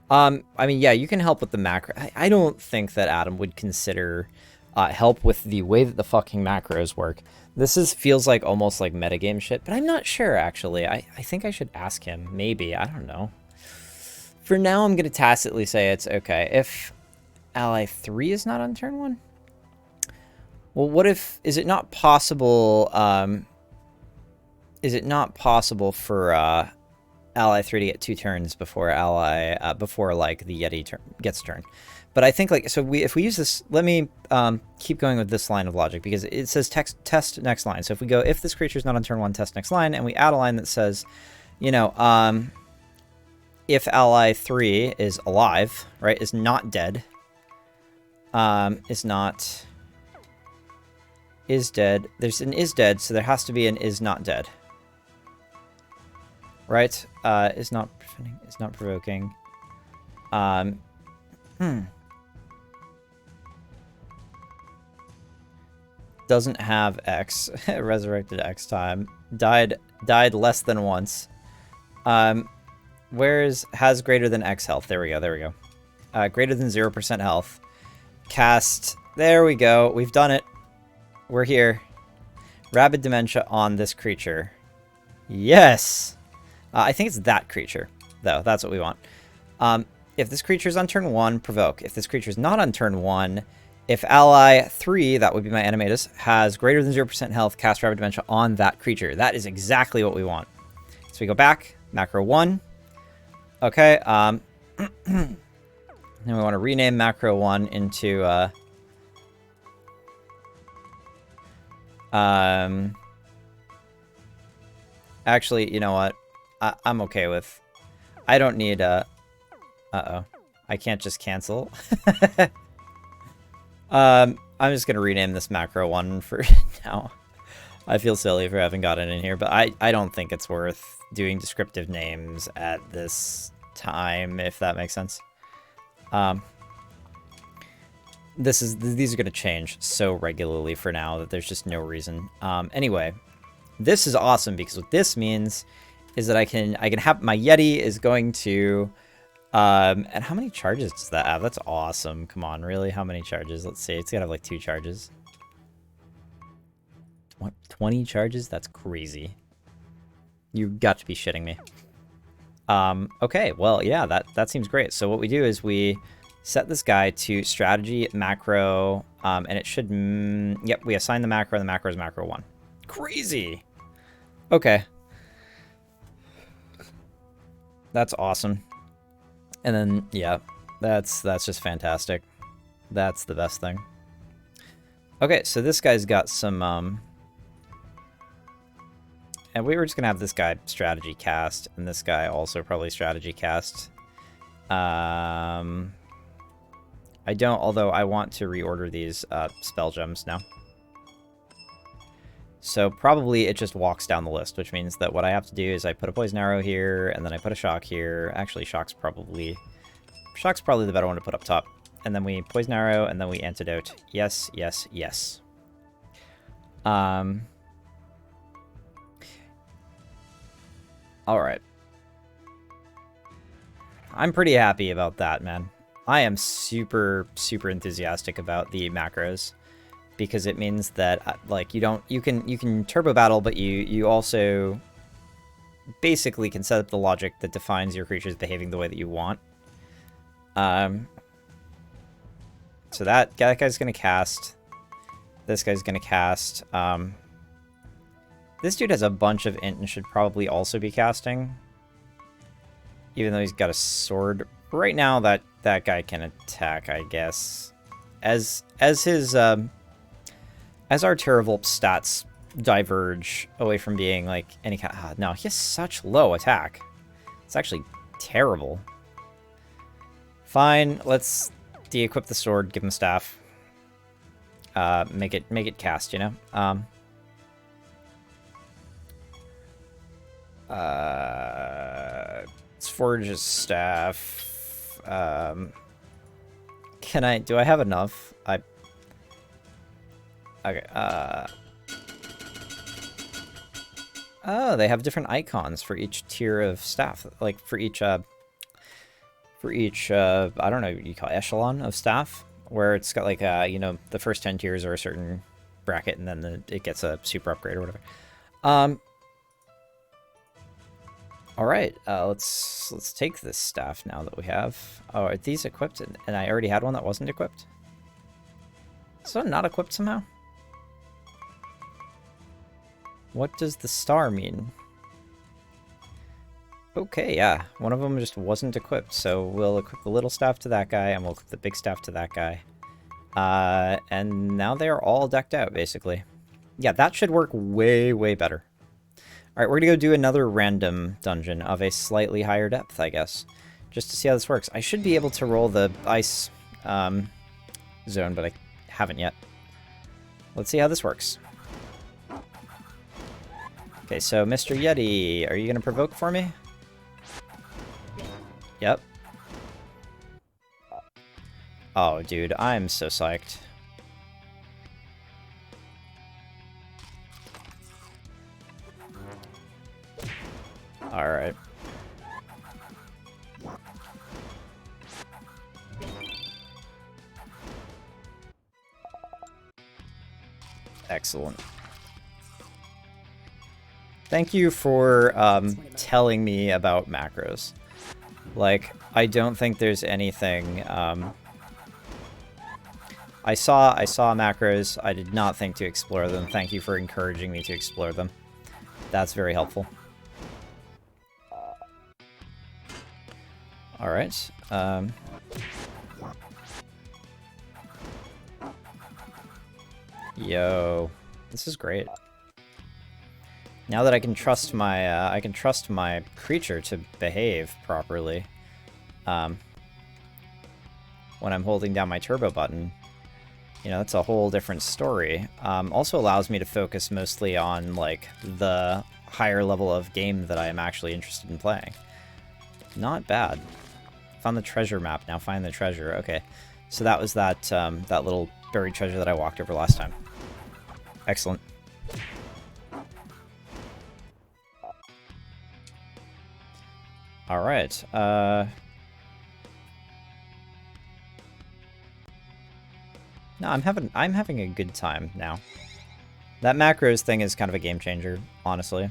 I mean, yeah, you can help with the macro. I don't think that Adam would consider help with the way that the fucking macros work. This feels like almost like metagame shit, but I'm not sure, actually. I think I should ask him. Maybe. I don't know. For now, I'm going to tacitly say it's okay. If ally 3 is not on turn 1? Well, what if... Is it not possible... is it not possible for... ally 3 to get 2 turns before before like the Yeti gets a turn. But I think like, so if we use this, let me keep going with this line of logic, because it says test next line. So if we go, if this creature is not on turn 1, test next line, and we add a line that says, you know, if ally 3 is alive, right, is not dead, is dead, there's an is dead, so there has to be an is not dead. Right? Is not provoking. Doesn't have X. Resurrected X time. Died less than once. Has greater than X health. There we go. Greater than 0% health. Cast. There we go. We've done it. We're here. Rabid Dementia on this creature. Yes! I think it's that creature, though. That's what we want. If this creature is on turn 1, provoke. If this creature is not on turn 1, if ally 3, that would be my Animatus, has greater than 0% health, cast Rabid Dementia on that creature. That is exactly what we want. So we go back, macro 1. Okay, then we want to rename macro 1 into, actually, you know what? I'm okay with... I don't need uh-oh. I can't just cancel. I'm just gonna rename this macro 1 for now. I feel silly for having gotten in here, but I don't think it's worth doing descriptive names at this time, if that makes sense. These are gonna change so regularly for now that there's just no reason. Anyway, this is awesome, because what this means is that I can have my Yeti is going to and how many charges does that have? That's awesome. Come on, really? How many charges? Let's see. It's gotta have like 2 charges. 20 charges? That's crazy. You got to be shitting me. Okay, well, yeah, that seems great. So what we do is we set this guy to strategy macro, and it should yep, we assign the macro, and the macro is macro 1. Crazy. Okay. That's awesome. And then, yeah, that's just fantastic. That's the best thing. Okay, so this guy's got some, and we were just gonna have this guy strategy cast, and this guy also probably strategy cast. I don't, although I want to reorder these spell gems now. So probably it just walks down the list, which means that what I have to do is I put a poison arrow here, and then I put a shock here. Actually, shock's probably the better one to put up top. And then we poison arrow, and then we antidote. Yes, yes, yes. All right. I'm pretty happy about that, man. I am super, super enthusiastic about the macros, because it means that like you can turbo battle, but you also basically can set up the logic that defines your creatures behaving the way that you want. So that guy's gonna cast. This guy's gonna cast. This dude has a bunch of int and should probably also be casting, even though he's got a sword right now, that guy can attack, I guess. As his as our Terravolp stats diverge away from being like any kind. No, he has such low attack. It's actually terrible. Fine, let's de-equip the sword, give him staff. Make it cast, you know. Let's forge his staff. Do I have enough? Okay, oh, they have different icons for each tier of staff. Like, for each, I don't know what you call it, echelon of staff, where it's got, like, you know, the first 10 tiers are a certain bracket, and then it gets a super upgrade or whatever. Alright, let's take this staff now that we have. Oh, are these equipped? And I already had one that wasn't equipped? So not equipped somehow? What does the star mean? Okay, yeah. One of them just wasn't equipped, so we'll equip the little staff to that guy, and we'll equip the big staff to that guy. And now they are all decked out, basically. Yeah, that should work way, way better. Alright, we're gonna go do another random dungeon of a slightly higher depth, I guess. Just to see how this works. I should be able to roll the ice zone, but I haven't yet. Let's see how this works. Okay, so Mr. Yeti, are you gonna provoke for me? Yep. Oh, dude, I'm so psyched. Alright. Excellent. Thank you for telling me about macros. Like, I don't think there's anything... I saw macros. I did not think to explore them. Thank you for encouraging me to explore them. That's very helpful. Alright. Yo. This is great. Now that I can trust my creature to behave properly, when I'm holding down my turbo button, you know, that's a whole different story. Also allows me to focus mostly on, like, the higher level of game that I am actually interested in playing. Not bad. Found the treasure map. Now find the treasure. Okay, so that was that that little buried treasure that I walked over last time. Excellent. All right. No, I'm having a good time now. That macros thing is kind of a game changer, honestly,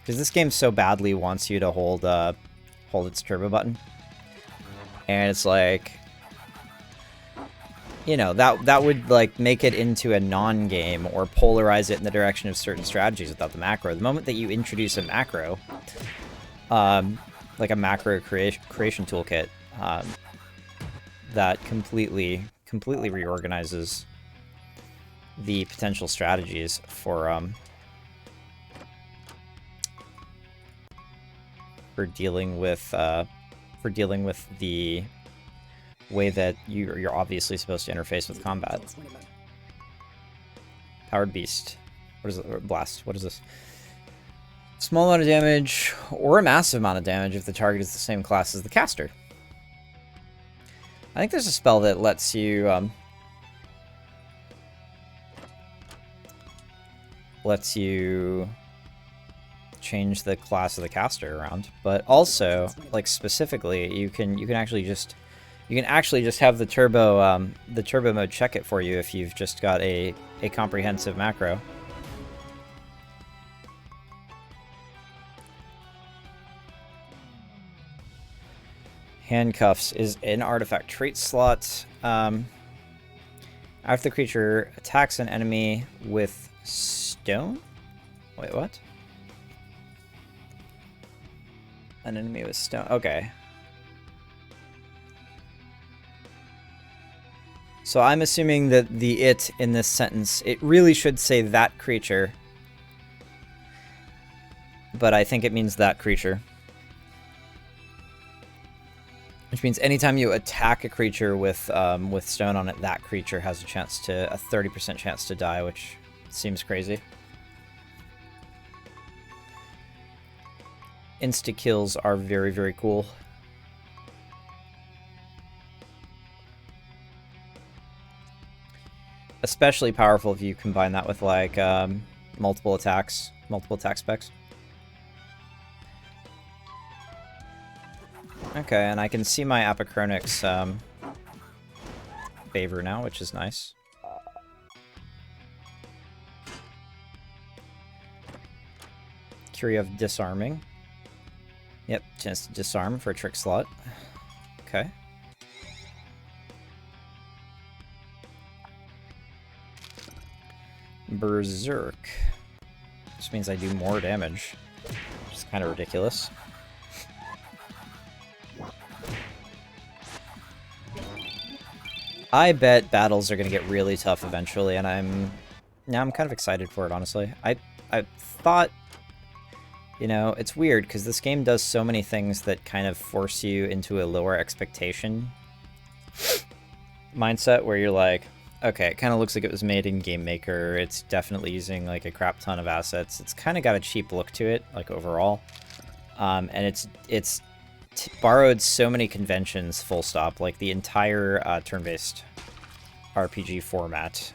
because this game so badly wants you to hold its turbo button, and it's like, you know, that would like make it into a non-game or polarize it in the direction of certain strategies without the macro. The moment that you introduce a macro, like a macro creation toolkit, that completely reorganizes the potential strategies for dealing with the way that you're obviously supposed to interface with combat. Powered Beast. What is it? Or Blast. What is this? Small amount of damage or a massive amount of damage if the target is the same class as the caster. I think there's a spell that lets you change the class of the caster around, but also, like, specifically, you can actually just have the turbo mode check it for you if you've just got a comprehensive macro. Handcuffs is an artifact trait slot. After the creature attacks an enemy with stone? Wait, what? An enemy with stone. Okay. So I'm assuming that the it in this sentence, it really should say that creature. But I think it means that creature. Which means anytime you attack a creature with stone on it, that creature has a 30% chance to die, which seems crazy. Insta-kills are very, very cool. Especially powerful if you combine that with, like, multiple attack specs. Okay, and I can see my Apochronics favor now, which is nice. Curie of Disarming. Yep, chance to disarm for a trick slot. Okay. Berserk. This means I do more damage, which is kind of ridiculous. I bet battles are going to get really tough eventually, and I'm kind of excited for it, honestly. I thought, you know, it's weird because this game does so many things that kind of force you into a lower expectation mindset where you're like, okay, it kind of looks like it was made in Game Maker. It's definitely using like a crap ton of assets. It's kind of got a cheap look to it, like overall, and it's borrowed so many conventions, full stop. Like the entire turn-based RPG format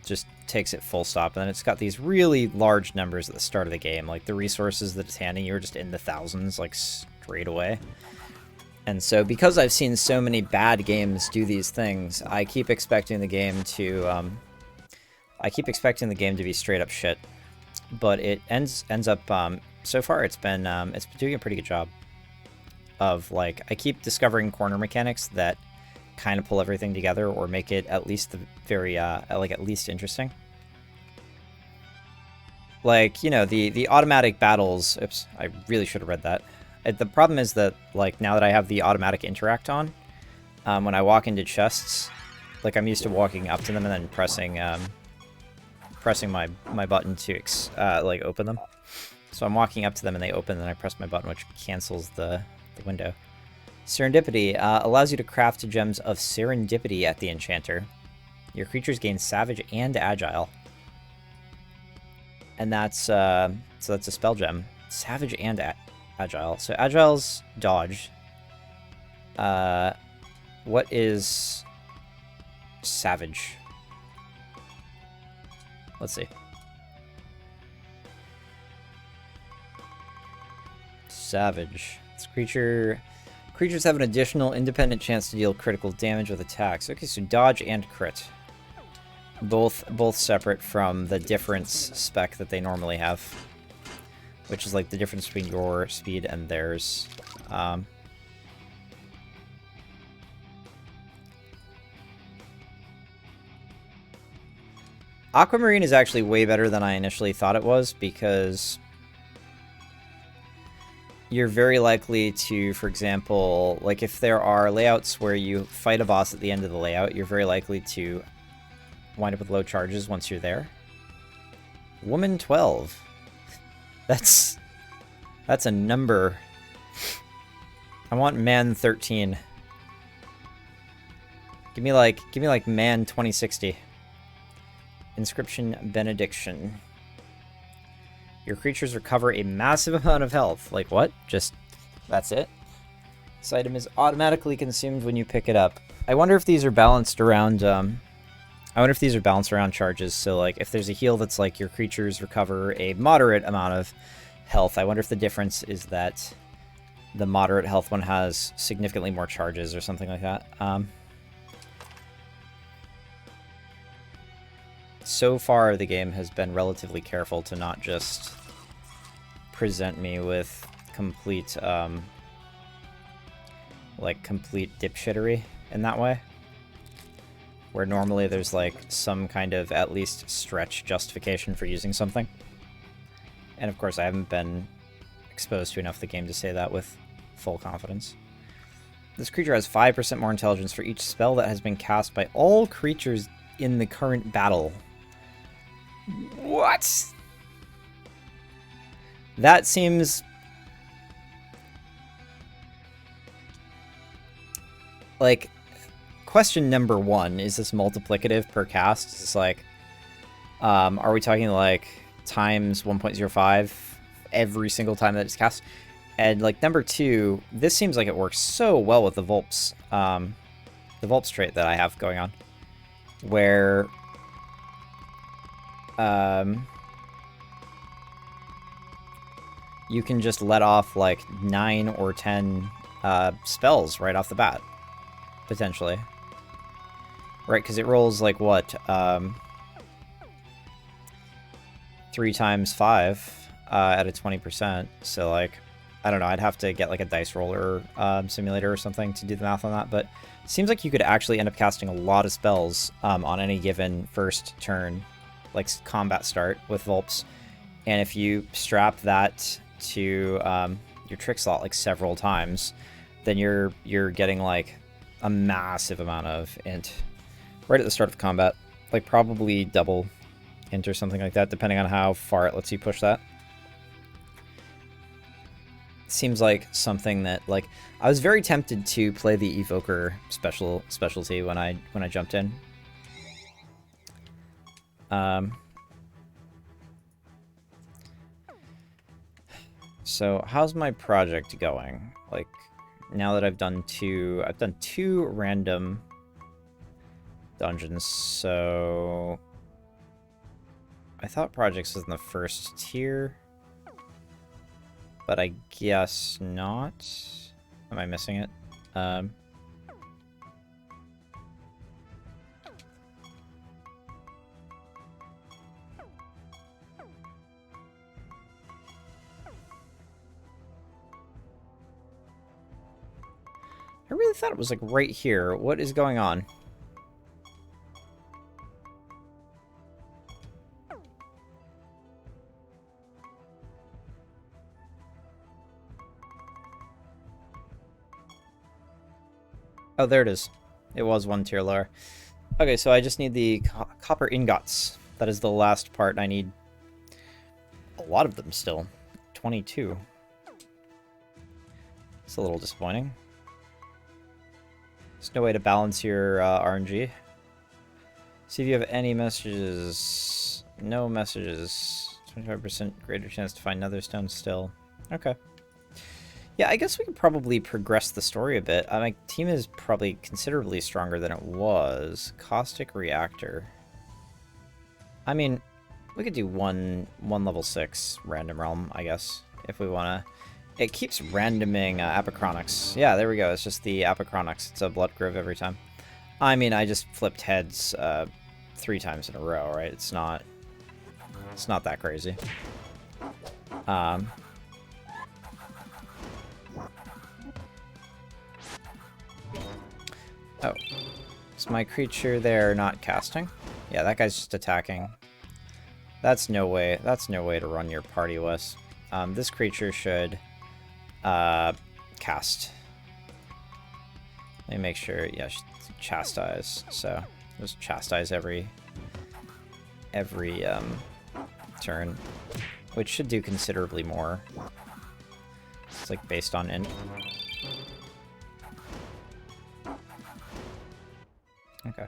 just takes it full stop, and then it's got these really large numbers at the start of the game. Like the resources that it's handing you are just in the thousands, like straight away. And so because I've seen so many bad games do these things, I keep expecting the game to be straight up shit. But it ends up so far it's been doing a pretty good job of, like, I keep discovering corner mechanics that kind of pull everything together or make it at least at least interesting. Like, you know, the automatic battles. Oops, I really should have read that. The problem is that, like, now that I have the automatic interact on, when I walk into chests, like, I'm used to walking up to them and then pressing my button to like open them. So I'm walking up to them and they open, and then I press my button, which cancels the window. Serendipity allows you to craft gems of serendipity at the enchanter. Your creatures gain savage and agile, and that's a spell gem. Savage and agile. So agile's dodge. What is savage? Let's see. Savage. This creatures have an additional independent chance to deal critical damage with attacks. Okay, so dodge and crit. Both separate from the difference spec that they normally have, which is like the difference between your speed and theirs. Aquamarine is actually way better than I initially thought it was, because you're very likely to, for example, like if there are layouts where you fight a boss at the end of the layout, you're very likely to wind up with low charges once you're there. Woman 12. That's a number. I want man 13. Give me like man 2060. Inscription Benediction. Your creatures recover a massive amount of health. Like what? Just that's it? This item is automatically consumed when you pick it up. I wonder if these are balanced around charges. So like if there's a heal that's like your creatures recover a moderate amount of health, I wonder if the difference is that the moderate health one has significantly more charges or something like that. So far, the game has been relatively careful to not just present me with complete, complete dipshittery in that way. Where normally there's, like, some kind of, at least, stretch justification for using something. And, of course, I haven't been exposed to enough of the game to say that with full confidence. This creature has 5% more intelligence for each spell that has been cast by all creatures in the current battle. What? That seems... like, question number one, is this multiplicative per cast? It's like, are we talking like times 1.05 every single time that it's cast? And like number two, this seems like it works so well with the Volps trait that I have going on, where you can just let off like 9 or 10 spells right off the bat, potentially. Right, because it rolls like what? 3 times 5 at a 20%. So like, I don't know, I'd have to get like a dice roller simulator or something to do the math on that, but it seems like you could actually end up casting a lot of spells on any given first turn, like combat start with Volps. And if you strap that to your trick slot like several times, then you're getting like a massive amount of int right at the start of combat, like probably double int or something like that, depending on how far it lets you push that. Seems like something that, like, I was very tempted to play the Evoker specialty when I jumped in. So how's my project going? Like, now that I've done two random dungeons, so I thought projects was in the first tier, but I guess not. Am I missing it? I really thought it was like right here. What is going on? Oh, there it is. It was one tier lower. Okay, so I just need the copper ingots. That is the last part. I need a lot of them still. 22. It's a little disappointing. There's no way to balance your RNG. See if you have any messages. No messages. 25% greater chance to find Netherstone still. Okay. Yeah, I guess we could probably progress the story a bit. My team is probably considerably stronger than it was. Caustic Reactor. I mean, we could do one level 6 random realm, I guess, if we want to. It keeps randoming Apochronics. Yeah, there we go. It's just the Apochronics. It's a Blood Grove every time. I mean, I just flipped heads 3 times in a row, right? It's not that crazy. Oh, is my creature there not casting? Yeah, that guy's just attacking. That's no way to run your party with. This creature should cast. Let me make sure. Yeah, chastise. So just chastise every turn, which should do considerably more. It's like based on int. Okay.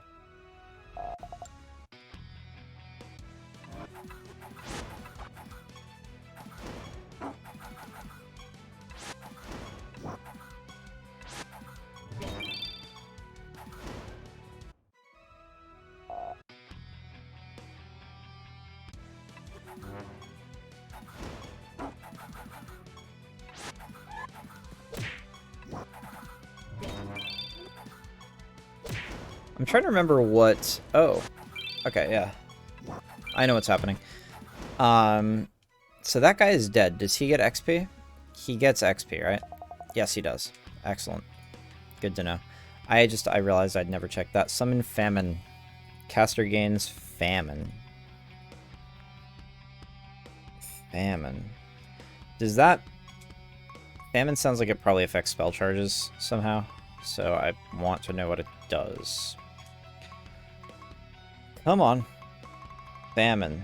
I'm trying to remember what... Oh. Okay, yeah. I know what's happening. So that guy is dead. Does he get XP? He gets XP, right? Yes, he does. Excellent. Good to know. I realized I'd never checked that. Summon Famine. Caster gains Famine. Famine. Does that... Famine sounds like it probably affects spell charges somehow. So I want to know what it does. Come on. Famine.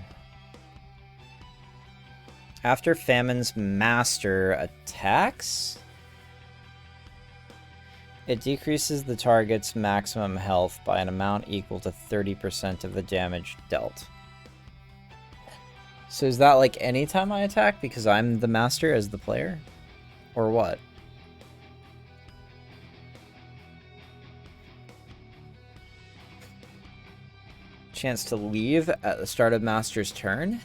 After Famine's master attacks, it decreases the target's maximum health by an amount equal to 30% of the damage dealt. So is that like any time I attack because I'm the master as the player? Or what? Chance to leave at the start of master's turn?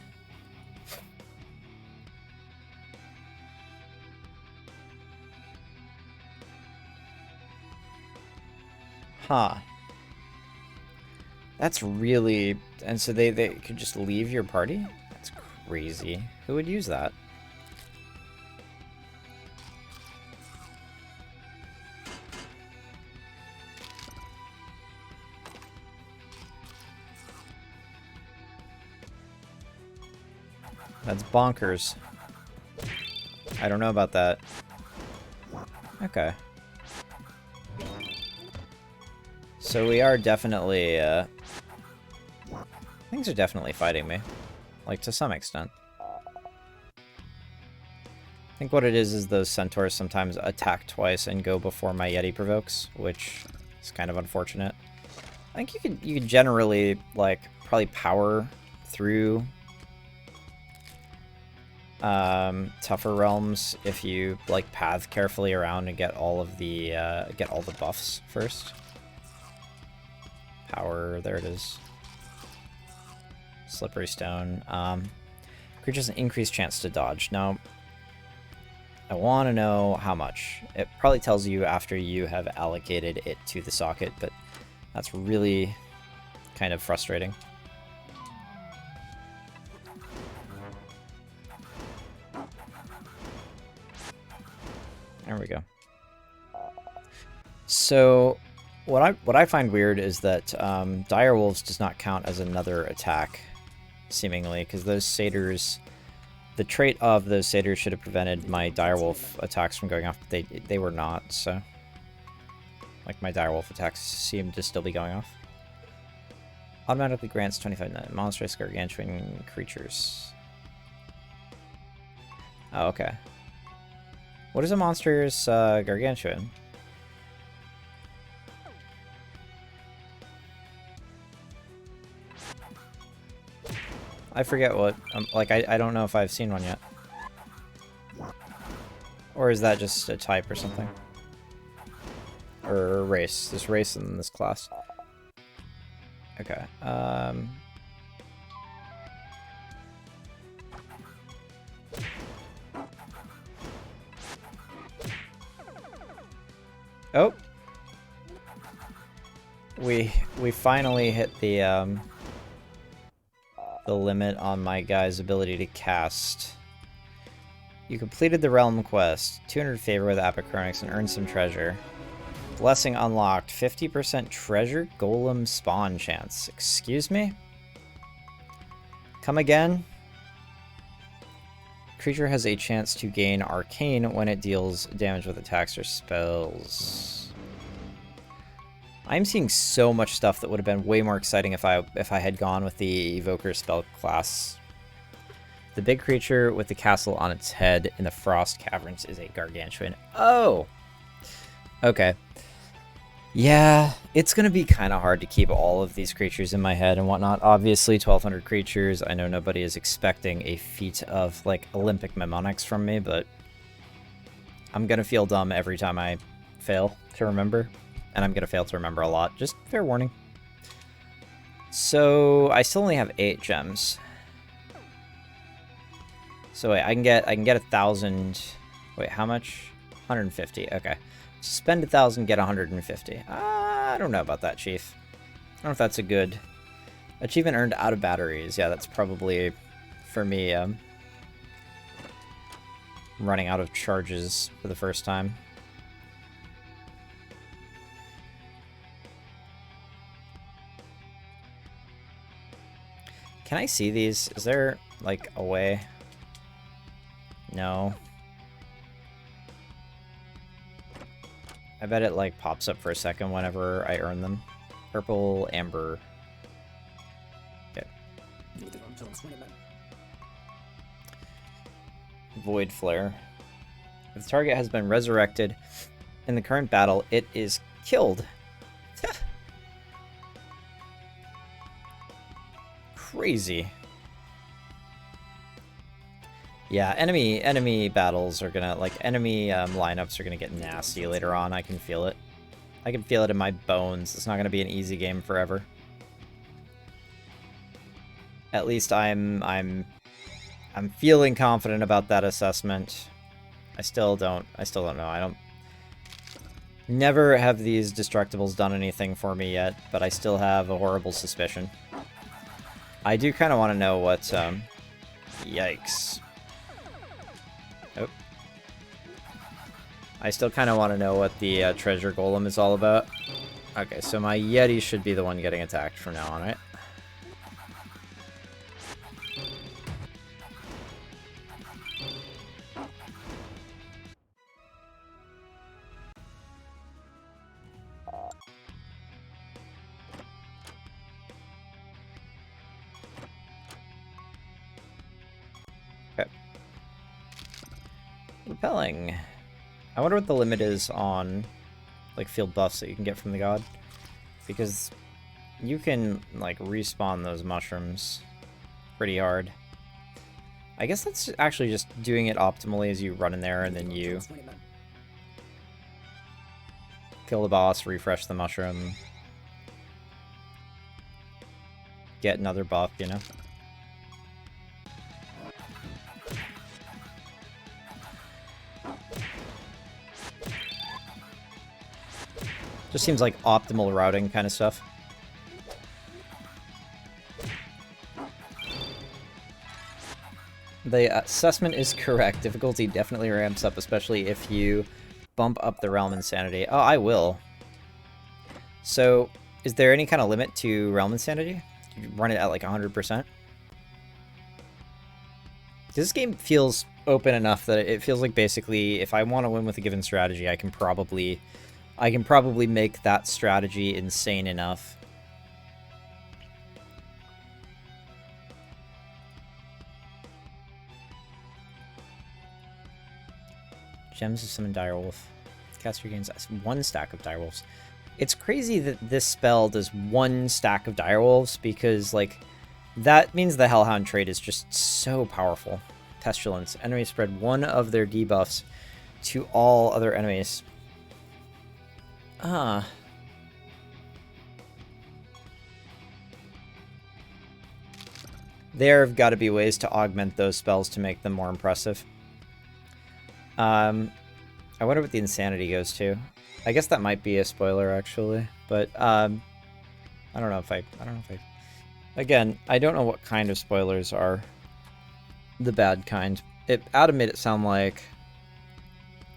Huh. That's really... And so they could just leave your party? That's crazy. Who would use that? That's bonkers. I don't know about that. Okay. So we are definitely, things are definitely fighting me. Like, to some extent. I think what it is those centaurs sometimes attack twice and go before my Yeti provokes, which is kind of unfortunate. I think you could generally, like, probably power through tougher realms if you, like, path carefully around and get all of the, get all the buffs first. Power, there it is. Slippery stone. Creatures an increased chance to dodge. Now, I want to know how much. It probably tells you after you have allocated it to the socket, but that's really kind of frustrating. There we go. So what I find weird is that Direwolves does not count as another attack, seemingly, because those satyrs, the trait of those satyrs should have prevented my Direwolf attacks from going off, but they were not, so like my Direwolf attacks seem to still be going off. Automatically grants 25 monstrous gargantuan creatures. Oh, okay. What is a monstrous gargantuan? I forget what, like, I don't know if I've seen one yet. Or is that just a type or something? Or a race. This race in this class. Okay, Oh! We finally hit the limit on my guy's ability to cast. You completed the Realm Quest. 200 favor with Apochronics and earned some treasure. Blessing unlocked. 50% treasure golem spawn chance. Excuse me? Come again? Creature has a chance to gain arcane when it deals damage with attacks or spells. I'm seeing so much stuff that would have been way more exciting if I had gone with the Evoker spell class. The big creature with the castle on its head in the Frost Caverns is a gargantuan. Oh! Okay. Yeah, it's going to be kind of hard to keep all of these creatures in my head and whatnot. Obviously, 1,200 creatures. I know nobody is expecting a feat of, like, Olympic mnemonics from me, but I'm going to feel dumb every time I fail to remember. And I'm going to fail to remember a lot. Just fair warning. So, I still only have 8 gems. So wait, I can get 1,000... Wait, how much? 150, okay. Spend 1,000, get 150. I don't know about that, Chief. I don't know if that's a good... Achievement earned out of batteries. Yeah, that's probably, for me, running out of charges for the first time. Can I see these? Is there, like, a way? No. I bet it, like, pops up for a second whenever I earn them. Purple, amber. Okay. Void Flare. If the target has been resurrected in the current battle, it is killed. Crazy. Yeah, enemy battles are gonna, like, enemy lineups are gonna get nasty later on. I can feel it. I can feel it in my bones. It's not gonna be an easy game forever. At least I'm feeling confident about that assessment. I still don't know. Never have these Destructibles done anything for me yet, but I still have a horrible suspicion. I do kind of want to know what, yikes. Oh. I still kind of want to know what the treasure golem is all about. Okay, so my Yeti should be the one getting attacked from now on, right? Okay. Repelling. I wonder what the limit is on, like, field buffs that you can get from the god. Because you can, like, respawn those mushrooms pretty hard. I guess that's actually just doing it optimally as you run in there and then you kill the boss, refresh the mushroom, get another buff, you know? Just seems like optimal routing kind of stuff. The assessment is correct. Difficulty definitely ramps up, especially if you bump up the Realm Insanity. Oh, I will. So, is there any kind of limit to Realm Insanity? You run it at like 100%? This game feels open enough that it feels like basically if I want to win with a given strategy, I can probably make that strategy insane enough. Gems of Summon Direwolf. Caster gains 1 stack of Direwolves. It's crazy that this spell does 1 stack of Direwolves because, like, that means the Hellhound trait is just so powerful. Pestilence. Enemies spread 1 of their debuffs to all other enemies. Ah. There have got to be ways to augment those spells to make them more impressive. I wonder what the insanity goes to. I guess that might be a spoiler, actually. But, I don't know if I... Again, I don't know what kind of spoilers are the bad kind. Adam made it sound like...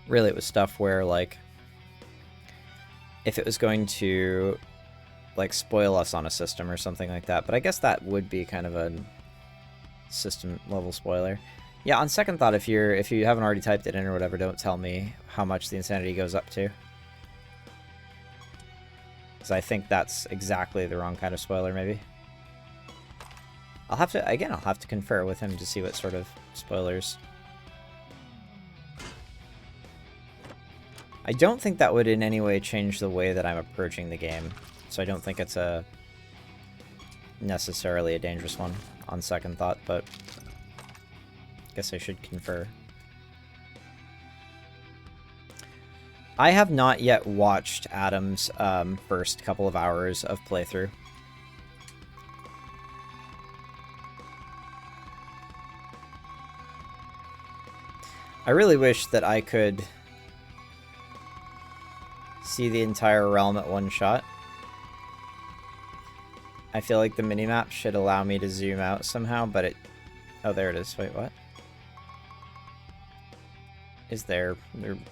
Really, it was stuff where, like... If it was going to, like, spoil us on a system or something like that. But I guess that would be kind of a system-level spoiler. Yeah, on second thought, if you haven't already typed it in or whatever, don't tell me how much the insanity goes up to. Because I think that's exactly the wrong kind of spoiler, maybe. I'll have to confer with him to see what sort of spoilers. I don't think that would in any way change the way that I'm approaching the game. So I don't think it's necessarily a dangerous one on second thought, but I guess I should confer. I have not yet watched Adam's first couple of hours of playthrough. I really wish that I could see the entire realm at one shot. I feel like the minimap should allow me to zoom out somehow, but it... Oh, there it is. Wait, what? Is there...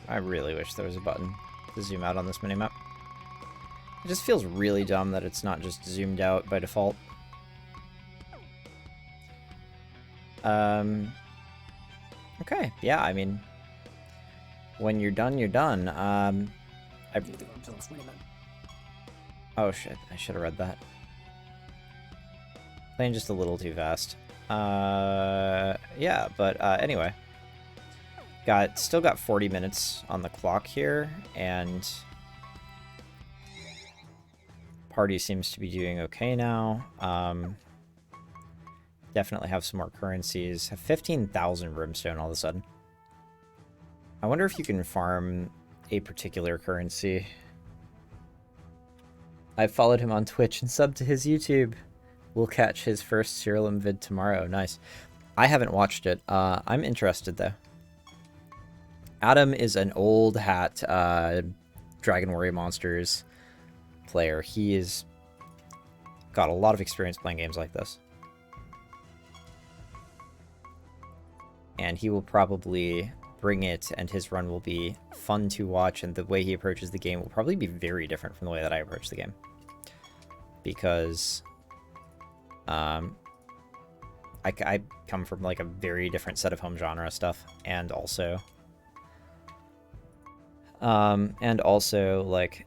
I really wish there was a button to zoom out on this minimap. It just feels really dumb that it's not just zoomed out by default. Okay, yeah, I mean... When you're done, you're done. Oh shit, I should have read that. Playing just a little too fast. Yeah, but anyway. Still got 40 minutes on the clock here, and party seems to be doing okay now. Definitely have some more currencies. Have 15,000 brimstone all of a sudden. I wonder if you can farm a particular currency. I followed him on Twitch and subbed to his YouTube. We'll catch his first Siralim vid tomorrow. Nice. I haven't watched it. I'm interested though. Adam is an old hat Dragon Warrior Monsters player. He has got a lot of experience playing games like this. And he will probably bring it, and his run will be fun to watch, and the way he approaches the game will probably be very different from the way that I approach the game. Because I come from like a very different set of home genre stuff, and also like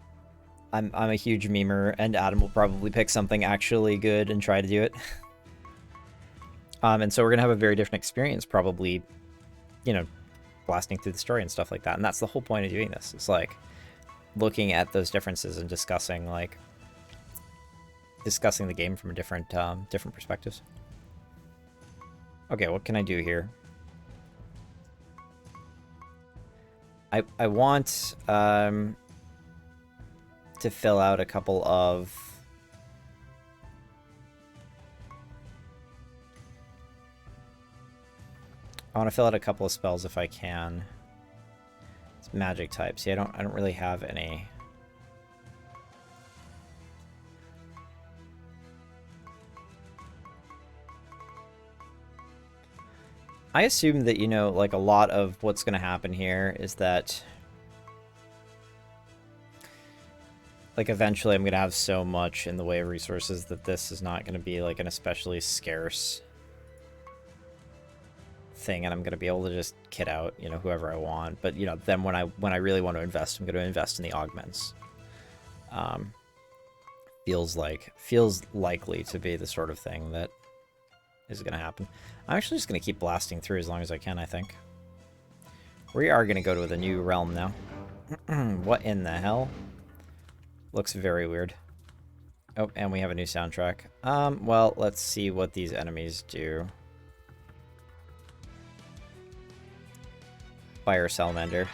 I'm a huge memer, and Adam will probably pick something actually good and try to do it. And so we're gonna have a very different experience, probably, you know, blasting through the story and stuff like that. And that's the whole point of doing this. It's like looking at those differences and discussing the game from a different perspectives. Okay, what can I do here? I want to fill out a couple of spells if I can. It's magic type. See, I don't really have any. I assume that, you know, like a lot of what's going to happen here is that like eventually I'm going to have so much in the way of resources that this is not going to be like an especially scarce thing, and I'm going to be able to just kit out, you know, whoever I want. But, you know, then when I really want to invest, I'm going to invest in the augments. Feels likely to be the sort of thing that is going to happen. I'm actually just going to keep blasting through as long as I can, I think. We are going to go to the new realm now. What in the hell? Looks very weird. Oh, and we have a new soundtrack. Well, let's see what these enemies do. Fire Salamander.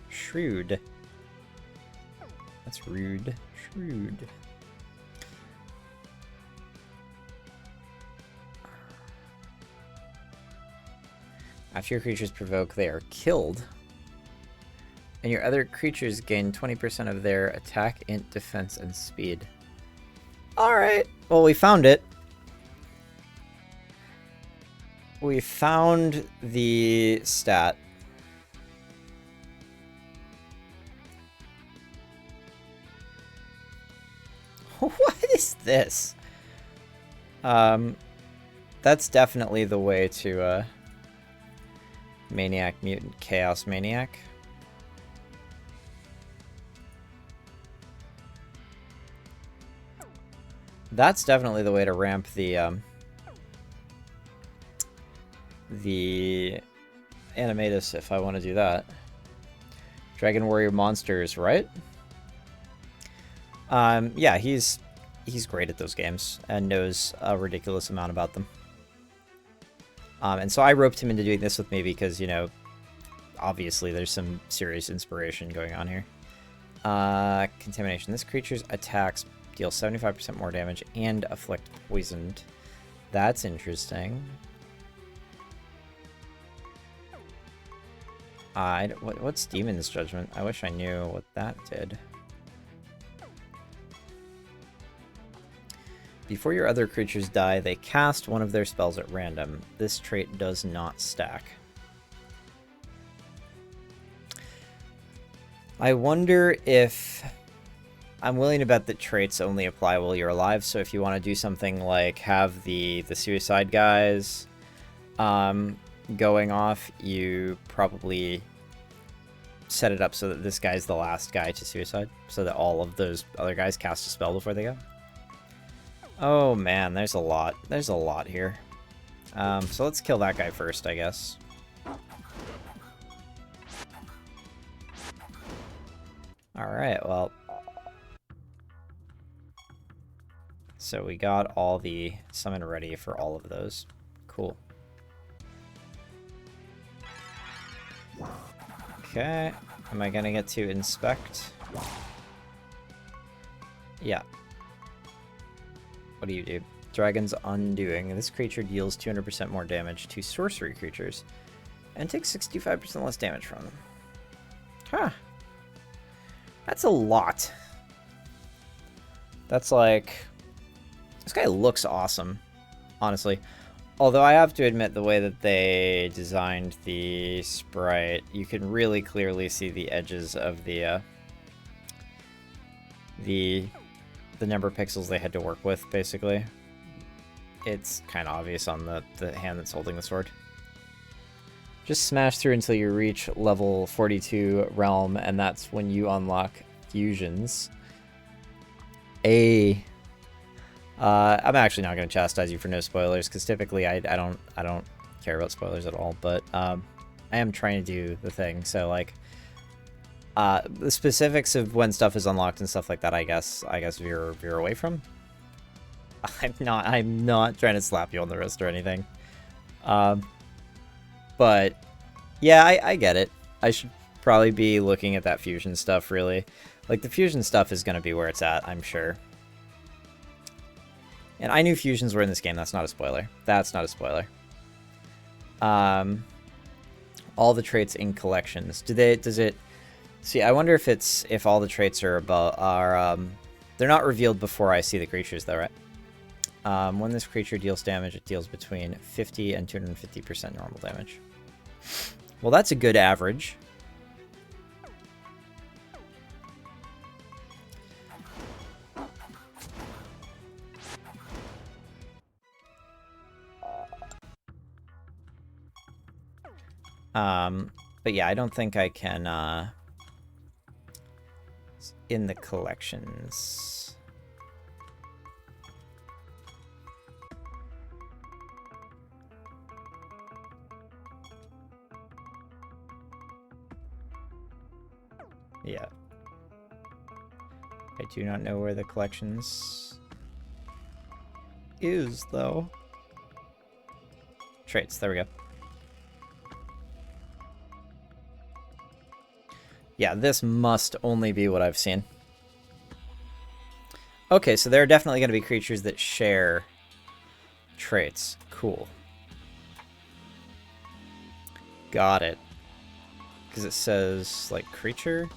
Shrewd. That's rude. Shrewd. After your creatures provoke, they are killed. And your other creatures gain 20% of their attack, int, defense, and speed. Alright. Well, we found it. We found the stat. What is this? That's definitely the way to, Maniac, Mutant, Chaos Maniac. That's definitely the way to ramp the Animatus if I want to do that. Dragon Warrior Monsters, right? Yeah, he's great at those games and knows a ridiculous amount about them. And so I roped him into doing this with me because, you know, obviously there's some serious inspiration going on here. Contamination. This creature's attacks deal 75% more damage and afflict poisoned. That's interesting. What's Demon's Judgment? I wish I knew what that did. Before your other creatures die, they cast one of their spells at random. This trait does not stack. I wonder if I'm willing to bet that traits only apply while you're alive, so if you want to do something like have the suicide guys going off, you probably set it up so that this guy's the last guy to suicide, so that all of those other guys cast a spell before they go. Oh man, there's a lot. There's a lot here. So let's kill that guy first, I guess. Alright, well. So we got all the summon ready for all of those. Cool. Okay. Am I gonna get to inspect? Yeah. What do you do? Dragon's Undoing. This creature deals 200% more damage to sorcery creatures and takes 65% less damage from them. Huh. That's a lot. That's like... This guy looks awesome, honestly. Although I have to admit, the way that they designed the sprite, you can really clearly see the edges of the number of pixels they had to work with, basically. It's kind of obvious on the hand that's holding the sword. Just smash through until you reach level 42 realm, and that's when you unlock fusions. I'm actually not going to chastise you for no spoilers, because typically I don't care about spoilers at all, but I am trying to do the thing, so like the specifics of when stuff is unlocked and stuff like that, I guess veer away from. I'm not trying to slap you on the wrist or anything. But yeah, I get it. I should probably be looking at that fusion stuff, really. Like, the fusion stuff is going to be where it's at, I'm sure. And I knew fusions were in this game. That's not a spoiler. That's not a spoiler. All the traits in collections. Does it... See, I wonder if all the traits are they're not revealed before I see the creatures, though, right? When this creature deals damage, it deals between 50 and 250% normal damage. Well, that's a good average. But yeah, I don't think I can, in the collections. Yeah. I do not know where the collections is, though. Traits, there we go. Yeah, this must only be what I've seen. Okay, so there are definitely going to be creatures that share traits. Cool. Got it. Because it says, like, creature.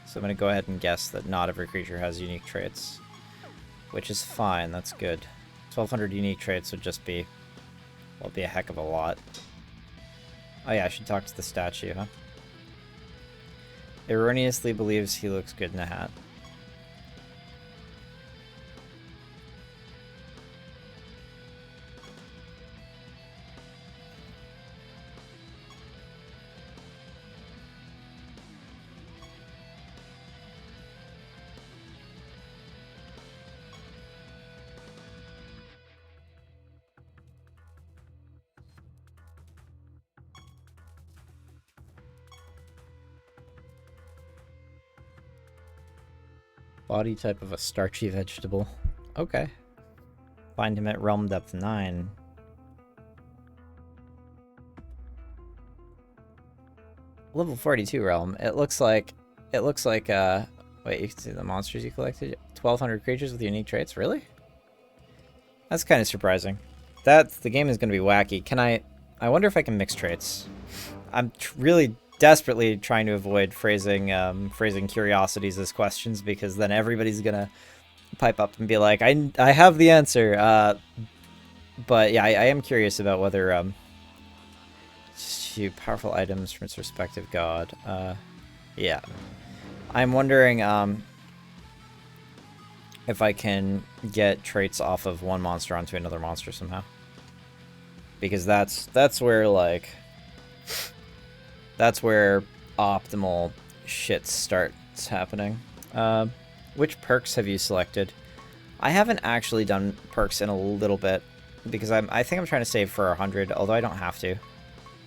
So I'm going to go ahead and guess that not every creature has unique traits. Which is fine, that's good. 1,200 unique traits would just be... well, be a heck of a lot. Oh yeah, I should talk to the statue, huh? Erroneously believes he looks good in a hat. Body type of a starchy vegetable. Okay. Find him at realm depth 9. Level 42 realm. It looks like wait, you can see the monsters you collected. 1,200 creatures with unique traits. Really? That's kind of surprising. The game is going to be wacky. I wonder if I can mix traits. I'm really desperately trying to avoid phrasing curiosities as questions, because then everybody's gonna pipe up and be like, I have the answer. But yeah, I am curious about whether powerful items from its respective god. Yeah. I'm wondering if I can get traits off of one monster onto another monster somehow. Because that's where, like, that's where optimal shit starts happening. Which perks have you selected? I haven't actually done perks in a little bit because I think I'm trying to save for 100, although I don't have to.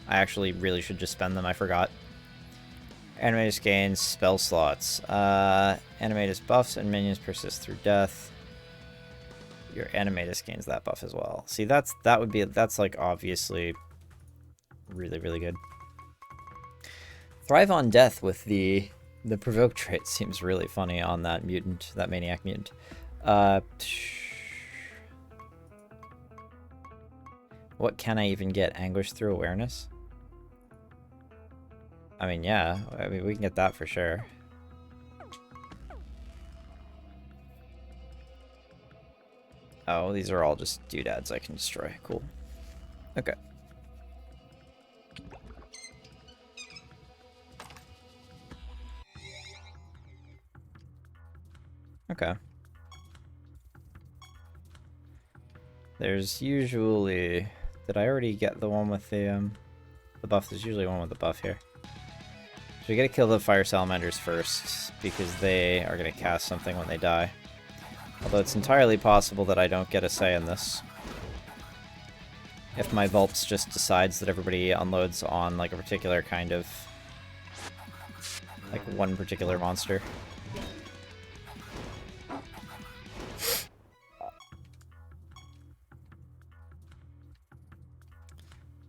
I actually really should just spend them. I forgot. Animatus gains spell slots. Animatus buffs and minions persist through death. Your Animatus gains that buff as well. See, that's like obviously really, really good. Thrive on death with the provoke trait seems really funny on that mutant, that maniac mutant. What can I even get? Anguish through awareness? I mean, yeah. I mean, we can get that for sure. Oh, these are all just doodads I can destroy. Cool. Okay. Okay. There's usually... Did I already get the one with the buff? There's usually one with the buff here. So we gotta kill the fire salamanders first, because they are gonna cast something when they die. Although it's entirely possible that I don't get a say in this. If my Vulpes just decides that everybody unloads on, like, a particular kind of... like, one particular monster.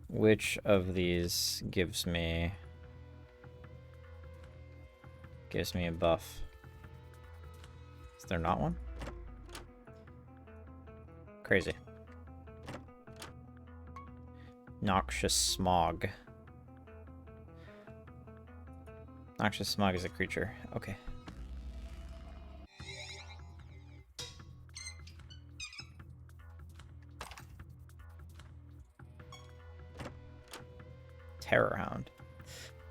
Which of these gives me a buff? Is there not one? Crazy. Noxious Smog. Noxious Smog is a creature. Okay. Terror Hound.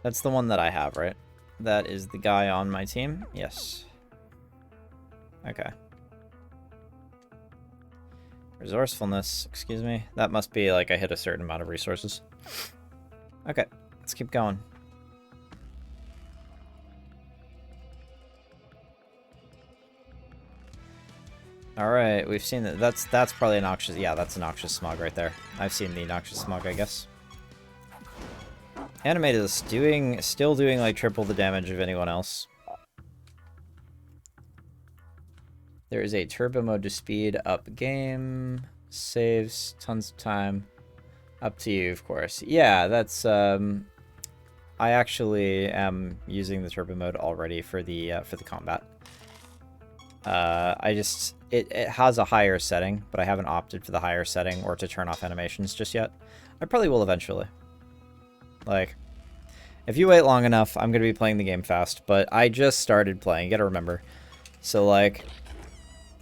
That's the one that I have, right? That is the guy on my team? Yes. Okay. Resourcefulness, excuse me. That must be like I hit a certain amount of resources. Okay, let's keep going. Alright, we've seen that. That's probably a noxious... Yeah, that's a noxious smog right there. I've seen the noxious smog, I guess. Animated is still doing like triple the damage of anyone else. There is a turbo mode to speed up game. Saves tons of time. Up to you, of course. Yeah, that's I actually am using the turbo mode already for the combat. It has a higher setting, but I haven't opted for the higher setting or to turn off animations just yet. I probably will eventually. Like, if you wait long enough, I'm going to be playing the game fast, but I just started playing, you gotta remember. So, like,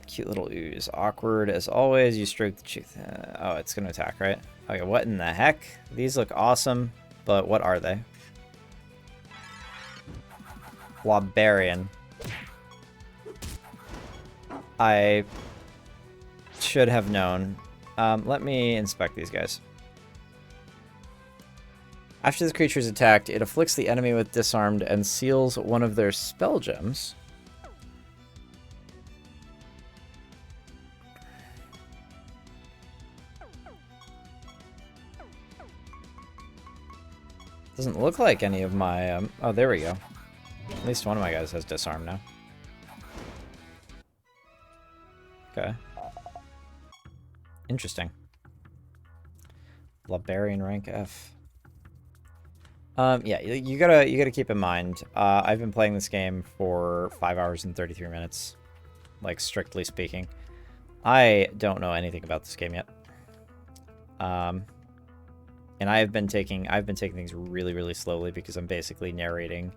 cute little ooze. Awkward as always, you stroke the cheek. Oh, it's going to attack, right? Okay, what in the heck? These look awesome, but what are they? Barbarian. I should have known. Let me inspect these guys. After this creature is attacked, it afflicts the enemy with disarmed and seals one of their spell gems. Doesn't look like any of my... oh, there we go. At least one of my guys has disarm now. Okay. Interesting. Barbarian rank F. Yeah, you gotta keep in mind, I've been playing this game for 5 hours and 33 minutes, like, strictly speaking. I don't know anything about this game yet. And I've been taking things really, really slowly because I'm basically narrating,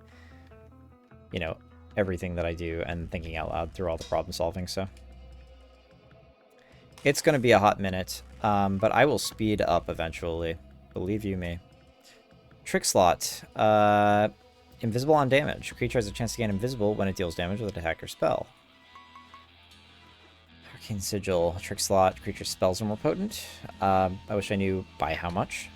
you know, everything that I do and thinking out loud through all the problem solving, so. It's gonna be a hot minute, but I will speed up eventually, believe you me. Trick slot. Invisible on damage. Creature has a chance to gain invisible when it deals damage with a attack or spell. Arcane Sigil. Trick slot. Creature spells are more potent. I wish I knew by how much.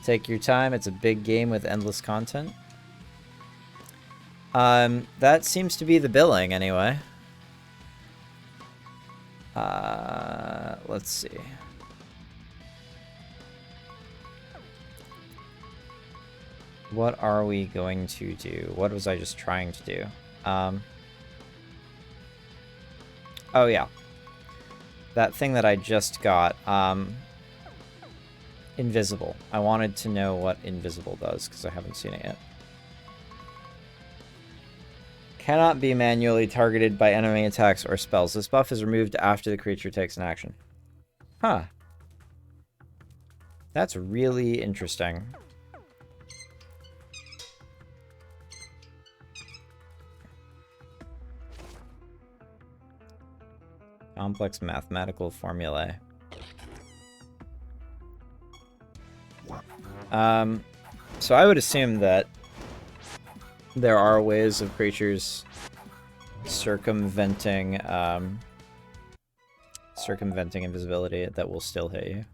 Take your time. It's a big game with endless content. That seems to be the billing anyway. Let's see. What are we going to do? What was I just trying to do? Oh yeah. That thing that I just got, invisible. I wanted to know what invisible does, because I haven't seen it yet. Cannot be manually targeted by enemy attacks or spells. This buff is removed after the creature takes an action. Huh. That's really interesting. Complex mathematical formulae. So I would assume that there are ways of creatures circumventing invisibility that will still hit you.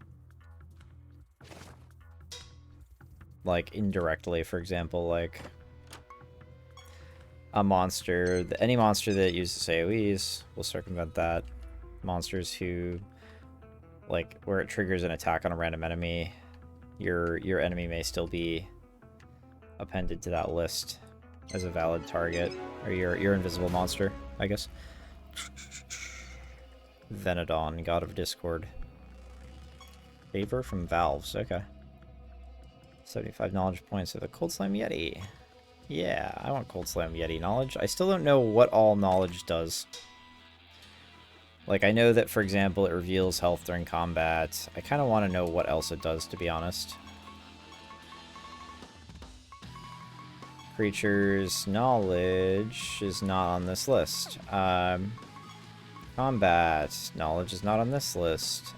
Like indirectly, for example, like a monster, any monster that uses AoEs will circumvent that. Monsters who, like, where it triggers an attack on a random enemy, your enemy may still be appended to that list as a valid target, or your invisible monster, I guess. Venodon, God of Discord. Favor from Valves, okay. 75 knowledge points of the Cold Slime Yeti. Yeah, I want Cold Slime Yeti knowledge. I still don't know what all knowledge does. Like, I know that, for example, it reveals health during combat. I kind of want to know what else it does, to be honest. Creatures' knowledge is not on this list. Combat knowledge is not on this list.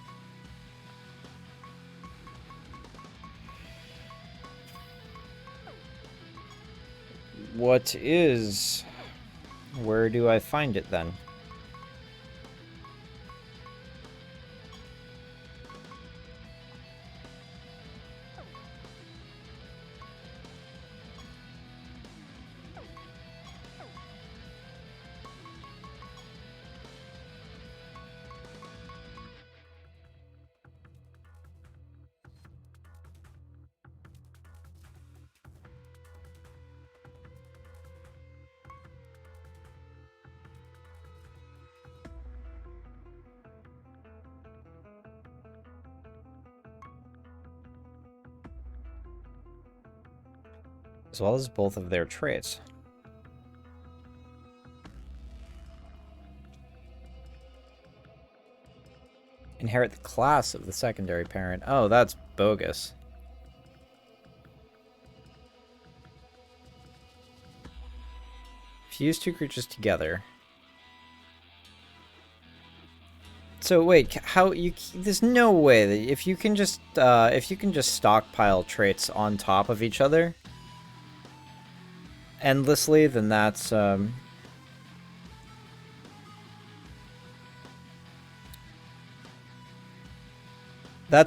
What is? Where do I find it then? As well as both of their traits. Inherit the class of the secondary parent. Oh, that's bogus. Fuse two creatures together. So wait, how you? There's no way that if you can just stockpile traits on top of each other endlessly, then that's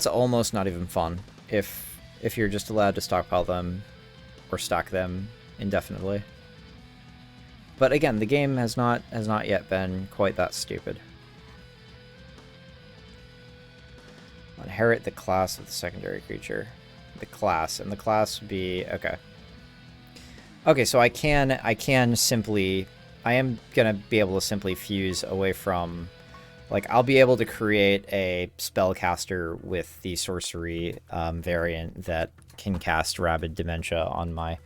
almost not even fun if you're just allowed to stockpile them or stock them indefinitely. But again, the game has not yet been quite that stupid. Inherit the class of the secondary creature. The class, and the class would be okay. Okay, so I am gonna be able to simply fuse away from, like, I'll be able to create a spellcaster with the sorcery variant that can cast Rabid Dementia on my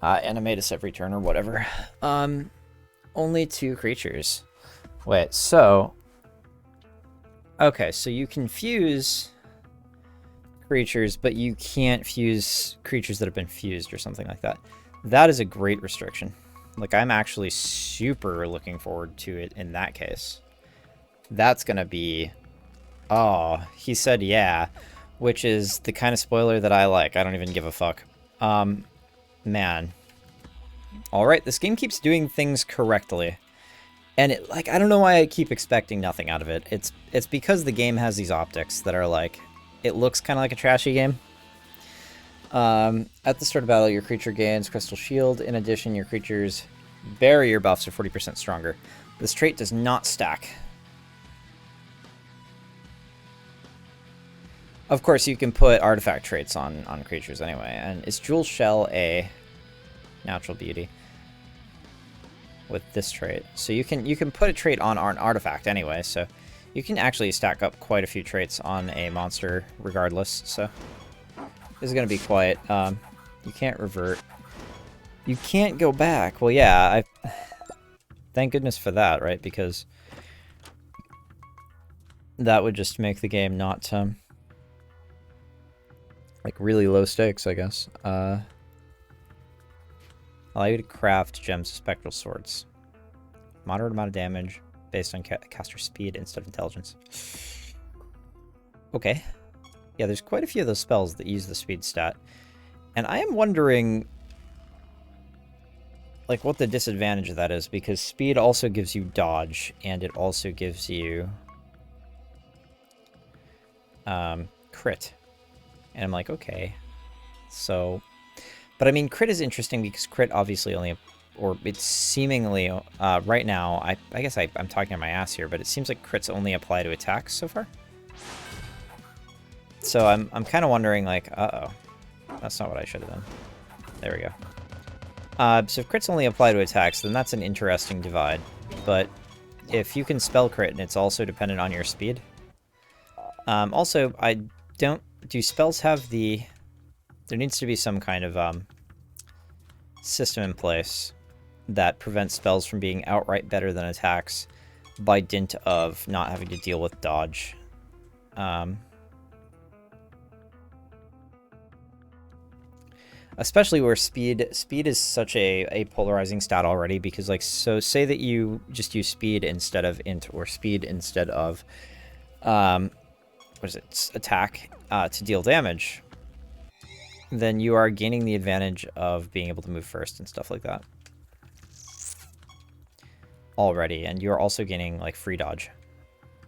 Animatus every turn or whatever. Only two creatures. Wait, so okay, so you can fuse creatures, but you can't fuse creatures that have been fused or something like that. That is a great restriction. Like, I'm actually super looking forward to it in that case. That's gonna be... Oh, he said yeah. which is the kind of spoiler that I like. I don't even give a fuck. Man. Alright, this game keeps doing things correctly. And it, like, I don't know why I keep expecting nothing out of it. It's because the game has these optics that are like, it looks kind of like a trashy game. At the start of battle, your creature gains Crystal Shield. In addition, your creature's barrier buffs are 40% stronger. This trait does not stack. Of course, you can put artifact traits on creatures anyway. And is Jewel Shell a natural beauty with this trait? So you can put a trait on an artifact anyway, so you can actually stack up quite a few traits on a monster regardless, so this is going to be quite, you can't revert. You can't go back. Well, yeah, thank goodness for that, right? Because that would just make the game not, like, really low stakes, I guess. Allow you to craft gems of spectral swords. Moderate amount of damage based on caster speed instead of intelligence. Okay. Yeah, there's quite a few of those spells that use the speed stat. And I am wondering, like, what the disadvantage of that is, because speed also gives you dodge, and it also gives you crit. And I'm like, okay. So, but I mean, crit is interesting because crit obviously only, or it's seemingly, right now, I guess I'm talking on my ass here, but it seems like crits only apply to attacks so far. So I'm kind of wondering, like, uh-oh. That's not what I should have done. There we go. So if crits only apply to attacks, then that's an interesting divide. But if you can spell crit and it's also dependent on your speed. Also, do spells have the... There needs to be some kind of system in place that prevents spells from being outright better than attacks by dint of not having to deal with dodge. Especially where speed is such a polarizing stat already, because, like, so say that you just use speed instead of int, or speed instead of what is it, attack, to deal damage, then you are gaining the advantage of being able to move first and stuff like that already, and you're also gaining, like, free dodge.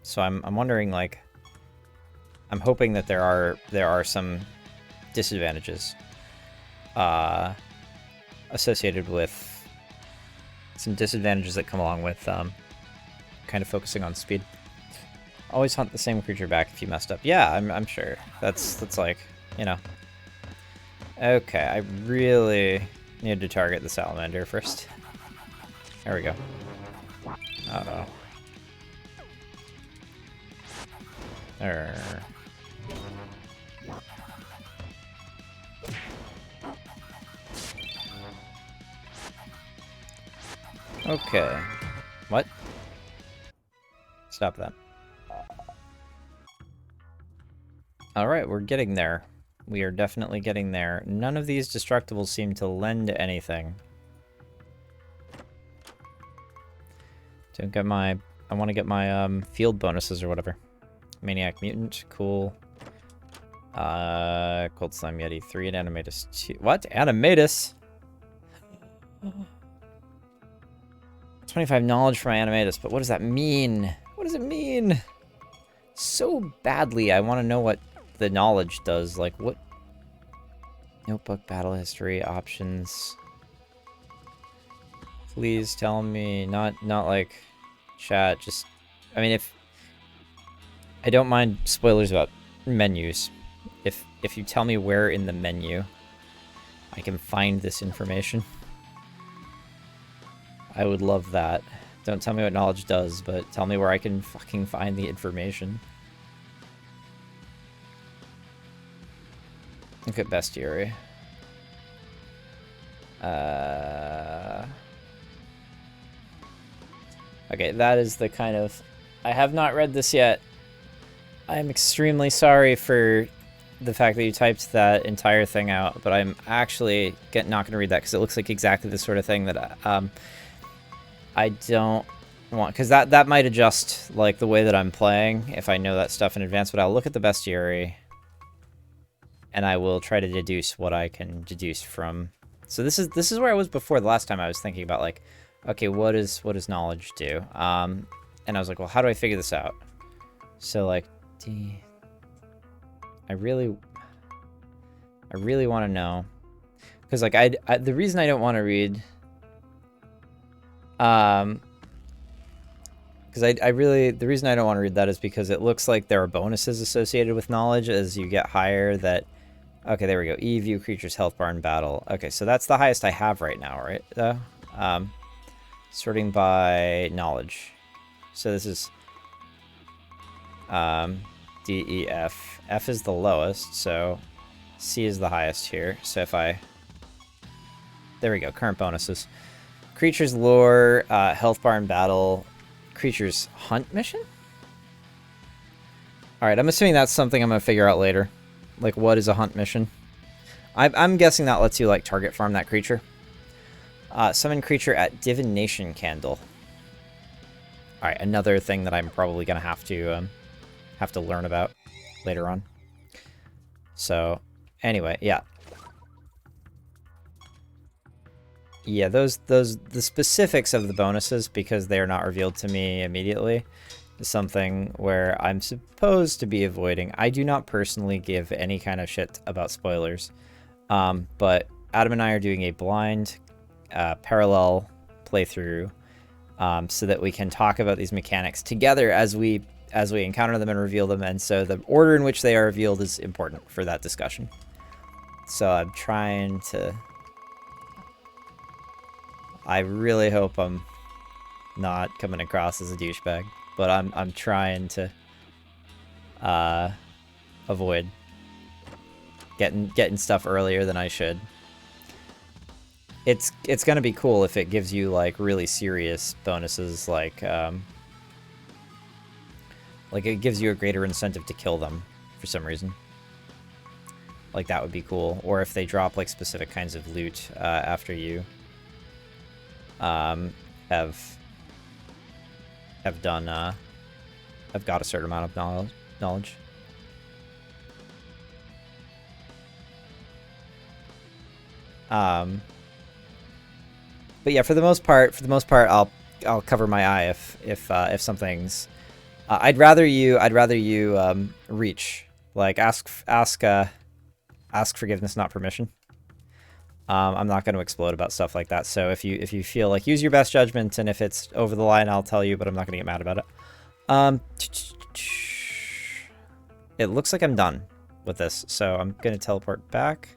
So I'm wondering, like, I'm hoping that there are some disadvantages associated with some disadvantages that come along with kind of focusing on speed. Always hunt the same creature back if you messed up. Yeah, I'm sure. That's like, you know. Okay, I really need to target the salamander first. There we go. Uh-oh. Okay. What? Stop that. Alright, we're getting there. We are definitely getting there. None of these destructibles seem to lend anything. Don't get my... I want to get my field bonuses or whatever. Maniac Mutant, cool. Cold Slime Yeti 3 and Animatus 2. What? Animatus? 25 knowledge for my Animatus, but what does that mean? What does it mean? So badly, I want to know what the knowledge does. Like, what? Notebook, battle history, options. Please tell me, not like chat, just, I mean, if, I don't mind spoilers about menus. If you tell me where in the menu I can find this information, I would love that. Don't tell me what knowledge does, but tell me where I can fucking find the information. Look at bestiary. Okay, that is the kind of... I have not read this yet. I'm extremely sorry for the fact that you typed that entire thing out, but I'm actually not going to read that because it looks like exactly the sort of thing that I don't want, because that might adjust, like, the way that I'm playing if I know that stuff in advance, but I'll look at the bestiary. and I will try to deduce what I can deduce from. So this is where I was before. The last time I was thinking about like, okay, what does knowledge do? And I was like, well, how do I figure this out? So like, I really want to know, because like the reason I don't want to read, because the reason I don't want to read that is because it looks like there are bonuses associated with knowledge as you get higher. That, okay, there we go. view creatures health bar in battle. Okay, so that's the highest I have right now, right? Sorting by knowledge. So this is D, E, F. F is the lowest, so C is the highest here. So if I... There we go, current bonuses. Creatures lore, health bar in battle, creatures hunt mission? Alright, I'm assuming that's something I'm going to figure out later. Like, what is a hunt mission? I'm guessing that lets you, like, target farm that creature. Summon creature at divination candle. Alright, another thing that I'm probably going to have to learn about later on. So, anyway, yeah. Yeah, the specifics of the bonuses, because they are not revealed to me immediately, is something where I'm supposed to be avoiding. I do not personally give any kind of shit about spoilers, but Adam and I are doing a blind parallel playthrough, so that we can talk about these mechanics together as we encounter them and reveal them, and so the order in which they are revealed is important for that discussion. So I'm trying to... I really hope I'm not coming across as a douchebag, but I'm trying to avoid getting stuff earlier than I should. It's gonna be cool if it gives you like really serious bonuses, like it gives you a greater incentive to kill them for some reason. Like that would be cool. Or if they drop like specific kinds of loot after you have got a certain amount of knowledge. But yeah, for the most part, I'll cover my eye if something's. I'd rather you reach, like ask forgiveness, not permission. I'm not going to explode about stuff like that. So if you feel like, use your best judgment, and if it's over the line, I'll tell you, but I'm not going to get mad about it. It looks like I'm done with this, so I'm going to teleport back.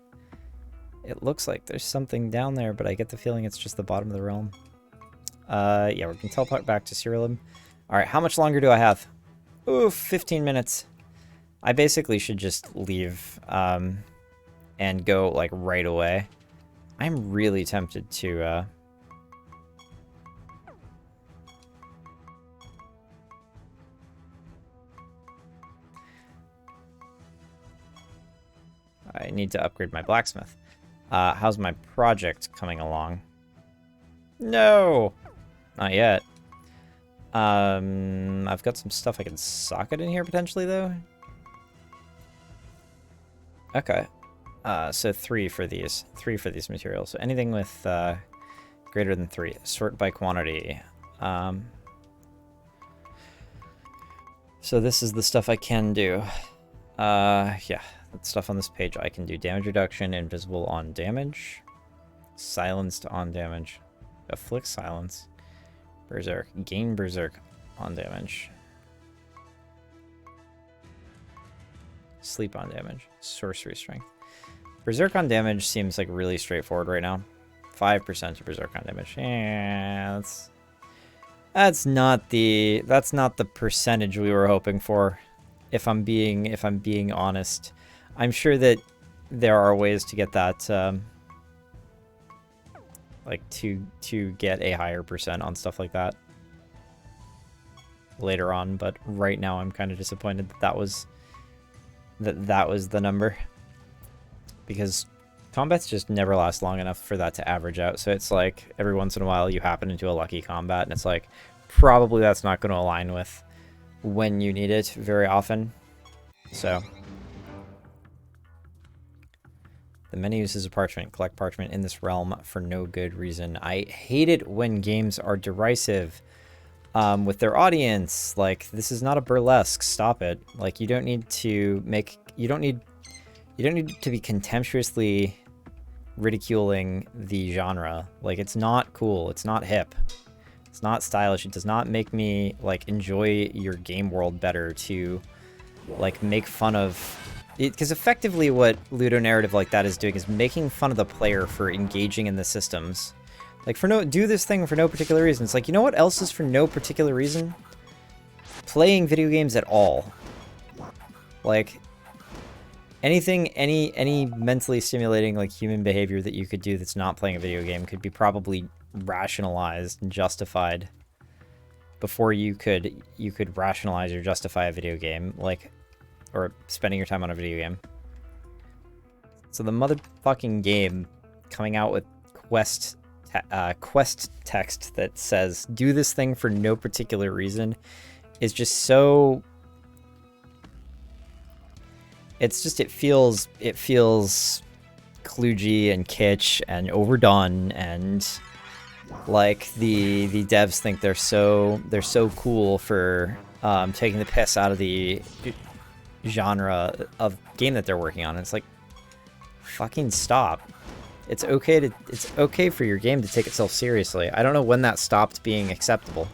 It looks like there's something down there, but I get the feeling it's just the bottom of the realm. Yeah, we're going to teleport back to Siralim. Alright, how much longer do I have? Ooh, 15 minutes. I basically should just leave and go, like, right away. I'm really tempted to... I need to upgrade my blacksmith. How's my project coming along? No! Not yet. I've got some stuff I can socket in here potentially, though. Okay. So 3 for these. 3 for these materials. So anything with greater than 3. Sort by quantity. So this is the stuff I can do. Yeah. That stuff on this page I can do. Damage reduction, invisible on damage. Silenced on damage. Afflict silence. Berserk. Gain berserk on damage. Sleep on damage. Sorcery strength. Berserk on damage seems like really straightforward right now. 5% of berserk on damage. Yeah, that's not the percentage we were hoping for. If I'm being honest, I'm sure that there are ways to get that like to get a higher percent on stuff like that later on, but right now I'm kind of disappointed that that was the number, because combats just never last long enough for that to average out. So it's like every once in a while you happen into a lucky combat, and it's like probably that's not going to align with when you need it very often. So The many uses of parchment. Collect parchment in this realm for no good reason. I hate it when games are derisive with their audience. Like, this is not a burlesque. Stop it. Like, you don't need to make... You don't need to be contemptuously ridiculing the genre. Like, it's not cool. It's not hip. It's not stylish. It does not make me, like, enjoy your game world better to, like, make fun of... Because effectively what ludonarrative like that is doing is making fun of the player for engaging in the systems. Like, do this thing for no particular reason. It's like, you know what else is for no particular reason? Playing video games at all. Like, anything, any mentally stimulating, like, human behavior that you could do that's not playing a video game could be probably rationalized and justified before you could rationalize or justify a video game, like, or spending your time on a video game. So the motherfucking game coming out with quest text that says do this thing for no particular reason is just so... It's just, it feels kludgy and kitsch and overdone, and like the devs think they're so cool for taking the piss out of the genre of game that they're working on. It's like, fucking stop. It's okay for your game to take itself seriously. I don't know when that stopped being acceptable.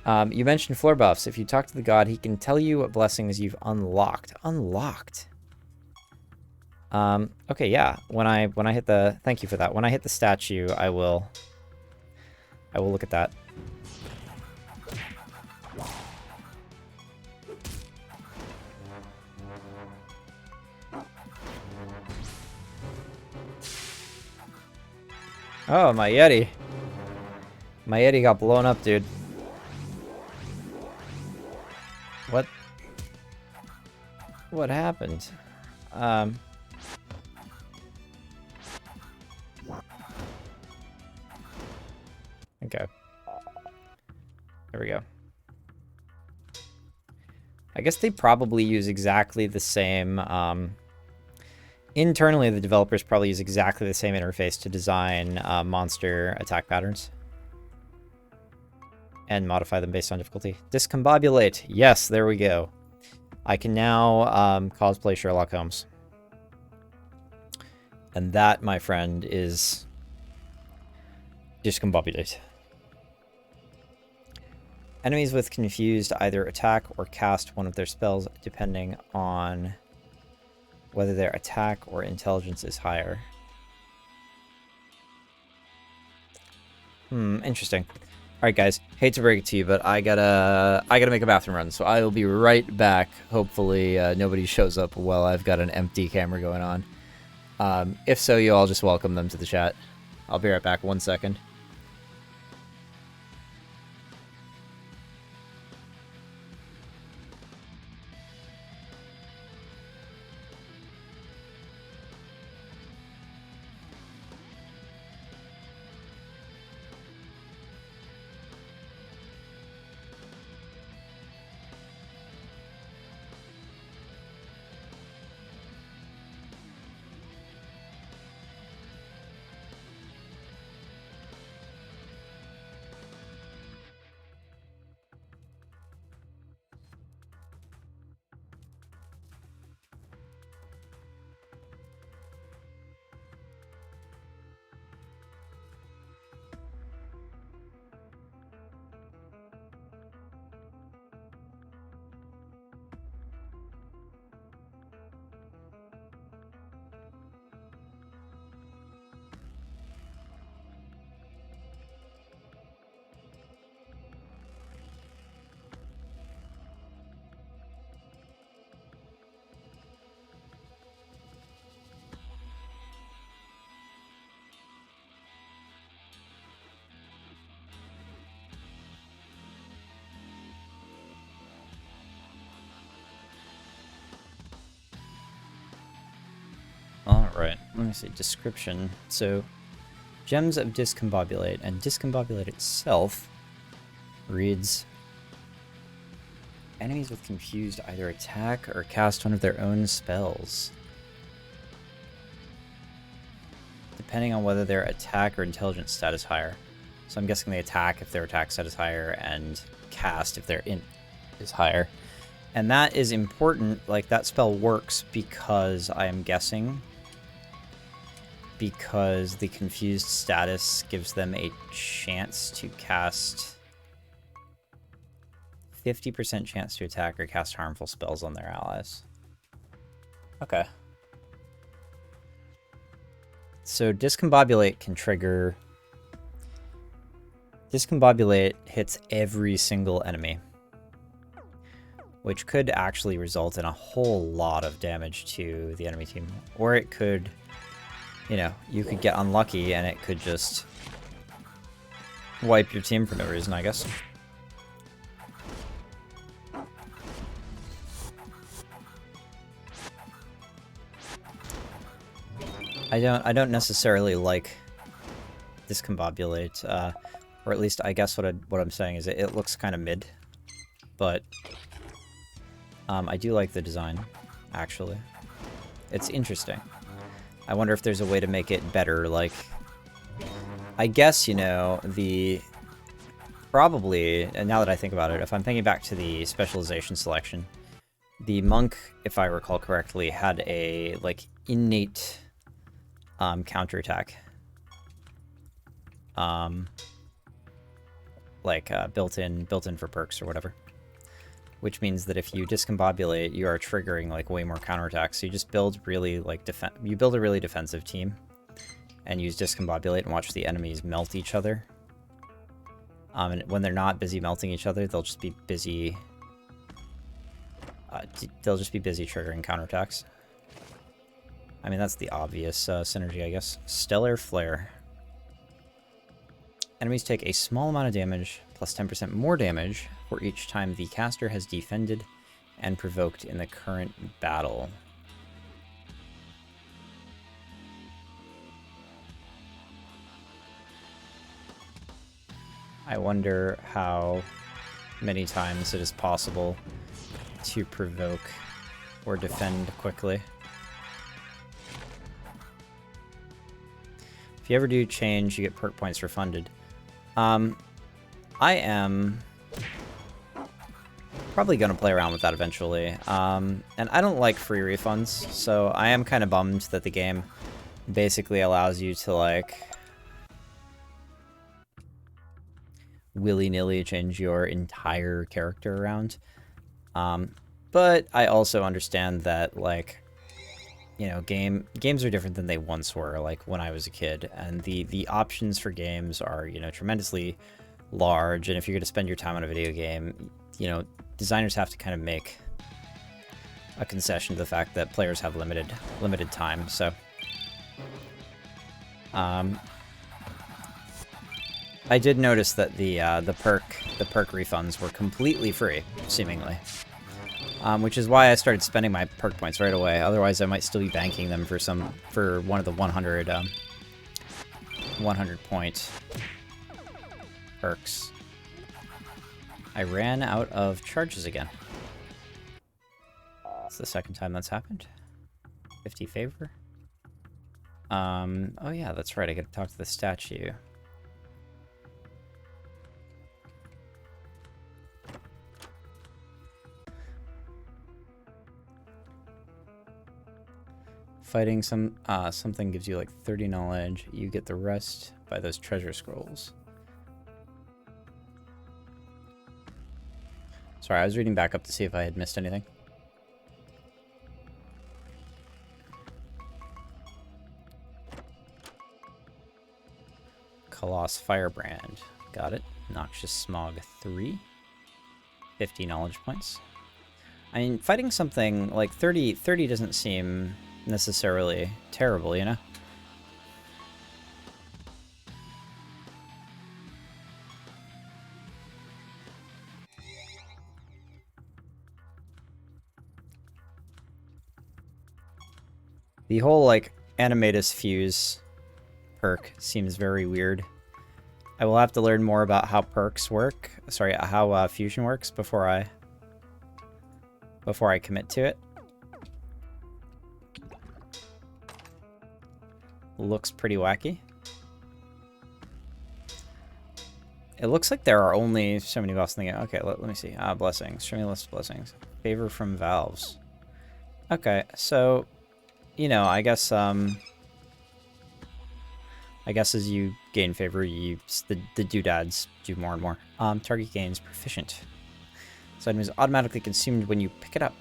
You mentioned floor buffs. If you talk to the god, he can tell you what blessings you've unlocked. Unlocked. Okay, yeah. When I hit the... Thank you for that. When I hit the statue, I will look at that. Oh, my Yeti. My Yeti got blown up, dude. What happened? Okay. There we go. I guess they probably use exactly the same... Internally, the developers probably use exactly the same interface to design monster attack patterns. And modify them based on difficulty. Discombobulate. Yes, there we go. I can now cosplay Sherlock Holmes. And that, my friend, is discombobulate. Enemies with confused either attack or cast one of their spells depending on whether their attack or intelligence is higher. Interesting. Alright guys, hate to break it to you, but I gotta make a bathroom run, so I will be right back. Hopefully nobody shows up while I've got an empty camera going on. If so, you all just welcome them to the chat. I'll be right back, 1 second. Alright, let me see. Description. So, Gems of Discombobulate, and Discombobulate itself reads... Enemies with confused either attack or cast one of their own spells. Depending on whether their attack or intelligence stat is higher. So I'm guessing they attack if their attack stat is higher, and cast if their int is higher. And that is important, like that spell works because I am guessing because the confused status gives them a chance to cast 50% chance to attack or cast harmful spells on their allies. Okay. So Discombobulate can trigger... Discombobulate hits every single enemy, which could actually result in a whole lot of damage to the enemy team. Or it could, you know, you could get unlucky and it could just wipe your team for no reason, I guess. I don't necessarily like Discombobulate, or at least I guess what I'm saying is it looks kind of mid, but I do like the design, actually. It's interesting. I wonder if there's a way to make it better, like... I guess, you know, probably, and now that I think about it, if I'm thinking back to the specialization selection, the monk, if I recall correctly, had a, like, innate counterattack. Built in for perks or whatever. Which means that if you discombobulate, you are triggering like way more counterattacks. So you just build really like you build a really defensive team, and use discombobulate and watch the enemies melt each other. And when they're not busy melting each other, they'll just be busy. They'll just be busy triggering counterattacks. I mean, that's the obvious synergy, I guess. Stellar Flare. Enemies take a small amount of damage, plus 10% more damage, for each time the caster has defended and provoked in the current battle. I wonder how many times it is possible to provoke or defend quickly. If you ever do change, you get perk points refunded. I am probably going to play around with that eventually. And I don't like free refunds, so I am kind of bummed that the game basically allows you to, like, willy-nilly change your entire character around. But I also understand that, like, you know, games are different than they once were, like when I was a kid, and the options for games are, you know, tremendously large, and if you're going to spend your time on a video game, you know, designers have to kind of make a concession to the fact that players have limited time. So I did notice that the perk refunds were completely free, seemingly. Which is why I started spending my perk points right away. Otherwise, I might still be banking them for one of the 100 point perks. I ran out of charges again. It's the second time that's happened. 50 favor. Oh yeah, that's right. I gotta talk to the statue. Fighting something gives you like 30 knowledge. You get the rest by those treasure scrolls. Sorry, I was reading back up to see if I had missed anything. Coloss Firebrand. Got it. Noxious Smog 3. 50 knowledge points. I mean, fighting something like 30 doesn't seem necessarily terrible, you know? The whole, like, Animatus Fuse perk seems very weird. I will have to learn more about how perks work. Sorry, how fusion works before I before I commit to it. Looks pretty wacky. It looks like there are only so many buffs in the game. Okay, let me see. Blessings. Show me a list of blessings. Favor from valves. Okay, so, you know, I guess as you gain favor, the doodads do more and more. Target gains proficient. This item is automatically consumed when you pick it up.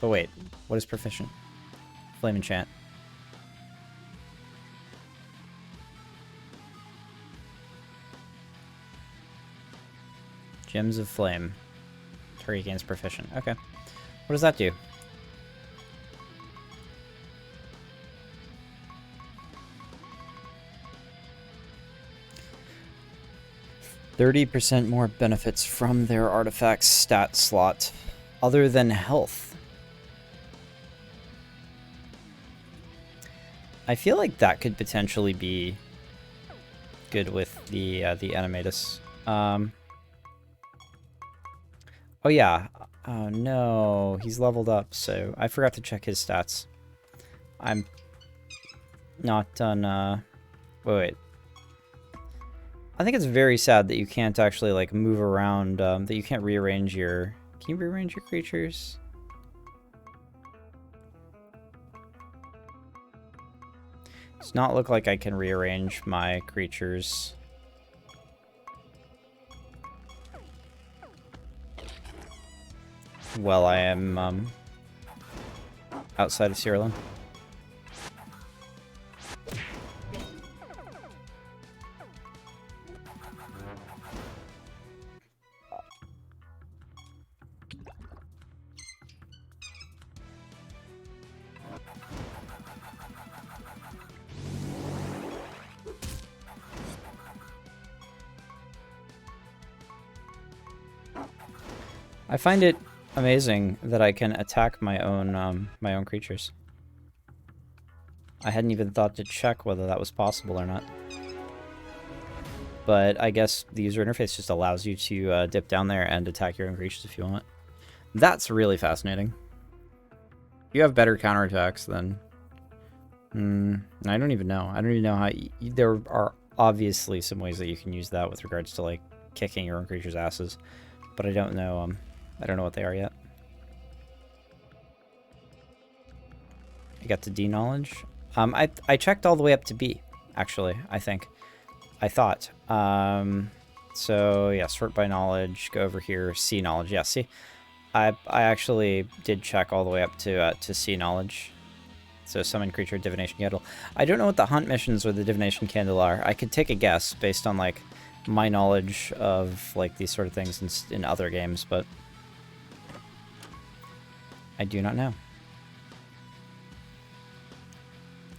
But wait, what is proficient? Flame enchant. Gems of Flame. Target gains proficient. Okay. What does that do? %30 more benefits from their artifact's stat slot other than health. I feel like that could potentially be good with the Animatus. Oh yeah. Oh no, he's leveled up, so I forgot to check his stats. I'm not done, wait. I think it's very sad that you can't actually, like, move around, that you can't rearrange your... Can you rearrange your creatures? Does not look like I can rearrange my creatures. Well, I am, outside of Siralim. I find it amazing that I can attack my own creatures. I hadn't even thought to check whether that was possible or not. But I guess the user interface just allows you to dip down there and attack your own creatures if you want. That's really fascinating. You have better counterattacks than... I don't even know. I don't even know how... There are obviously some ways that you can use that with regards to, like, kicking your own creatures' asses. But I don't know, I don't know what they are yet. I got to D knowledge. I checked all the way up to B, actually, I think. I thought. So, yeah, sort by knowledge, go over here, C knowledge. Yeah, see? I actually did check all the way up to C knowledge. So, summon creature, divination candle. I don't know what the hunt missions or the divination candle are. I could take a guess based on, like, my knowledge of, like, these sort of things in other games, but I do not know.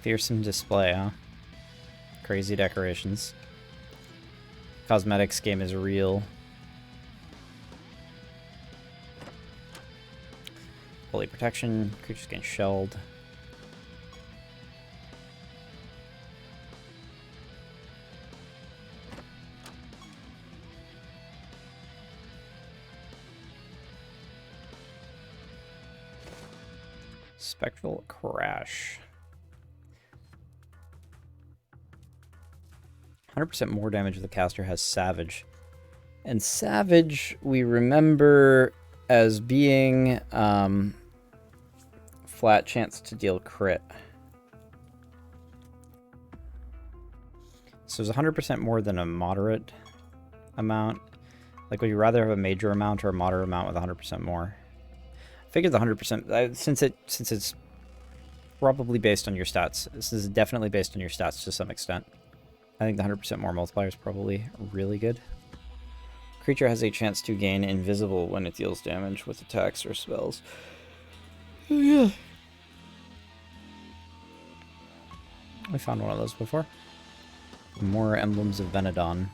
Fearsome display, huh? Crazy decorations. Cosmetics game is real. Holy protection. Creatures getting shelled. Spectral Crash. 100% more damage if the caster has Savage. And Savage, we remember as being flat chance to deal crit. So it's 100% more than a moderate amount. Like, would you rather have a major amount or a moderate amount with 100% more? I figured the 100%, since it's probably based on your stats. This is definitely based on your stats to some extent. I think the 100% more multiplier is probably really good. Creature has a chance to gain invisible when it deals damage with attacks or spells. Oh yeah. I found one of those before. More emblems of Venedon.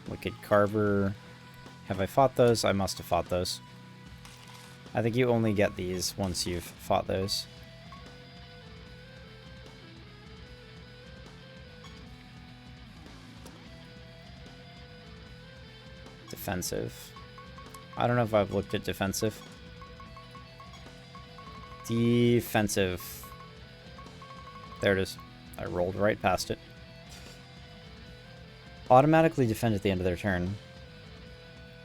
Wicked Carver. Have I fought those? I must have fought those. I think you only get these once you've fought those. Defensive. I don't know if I've looked at defensive. Defensive. There it is. I rolled right past it. Automatically defend at the end of their turn.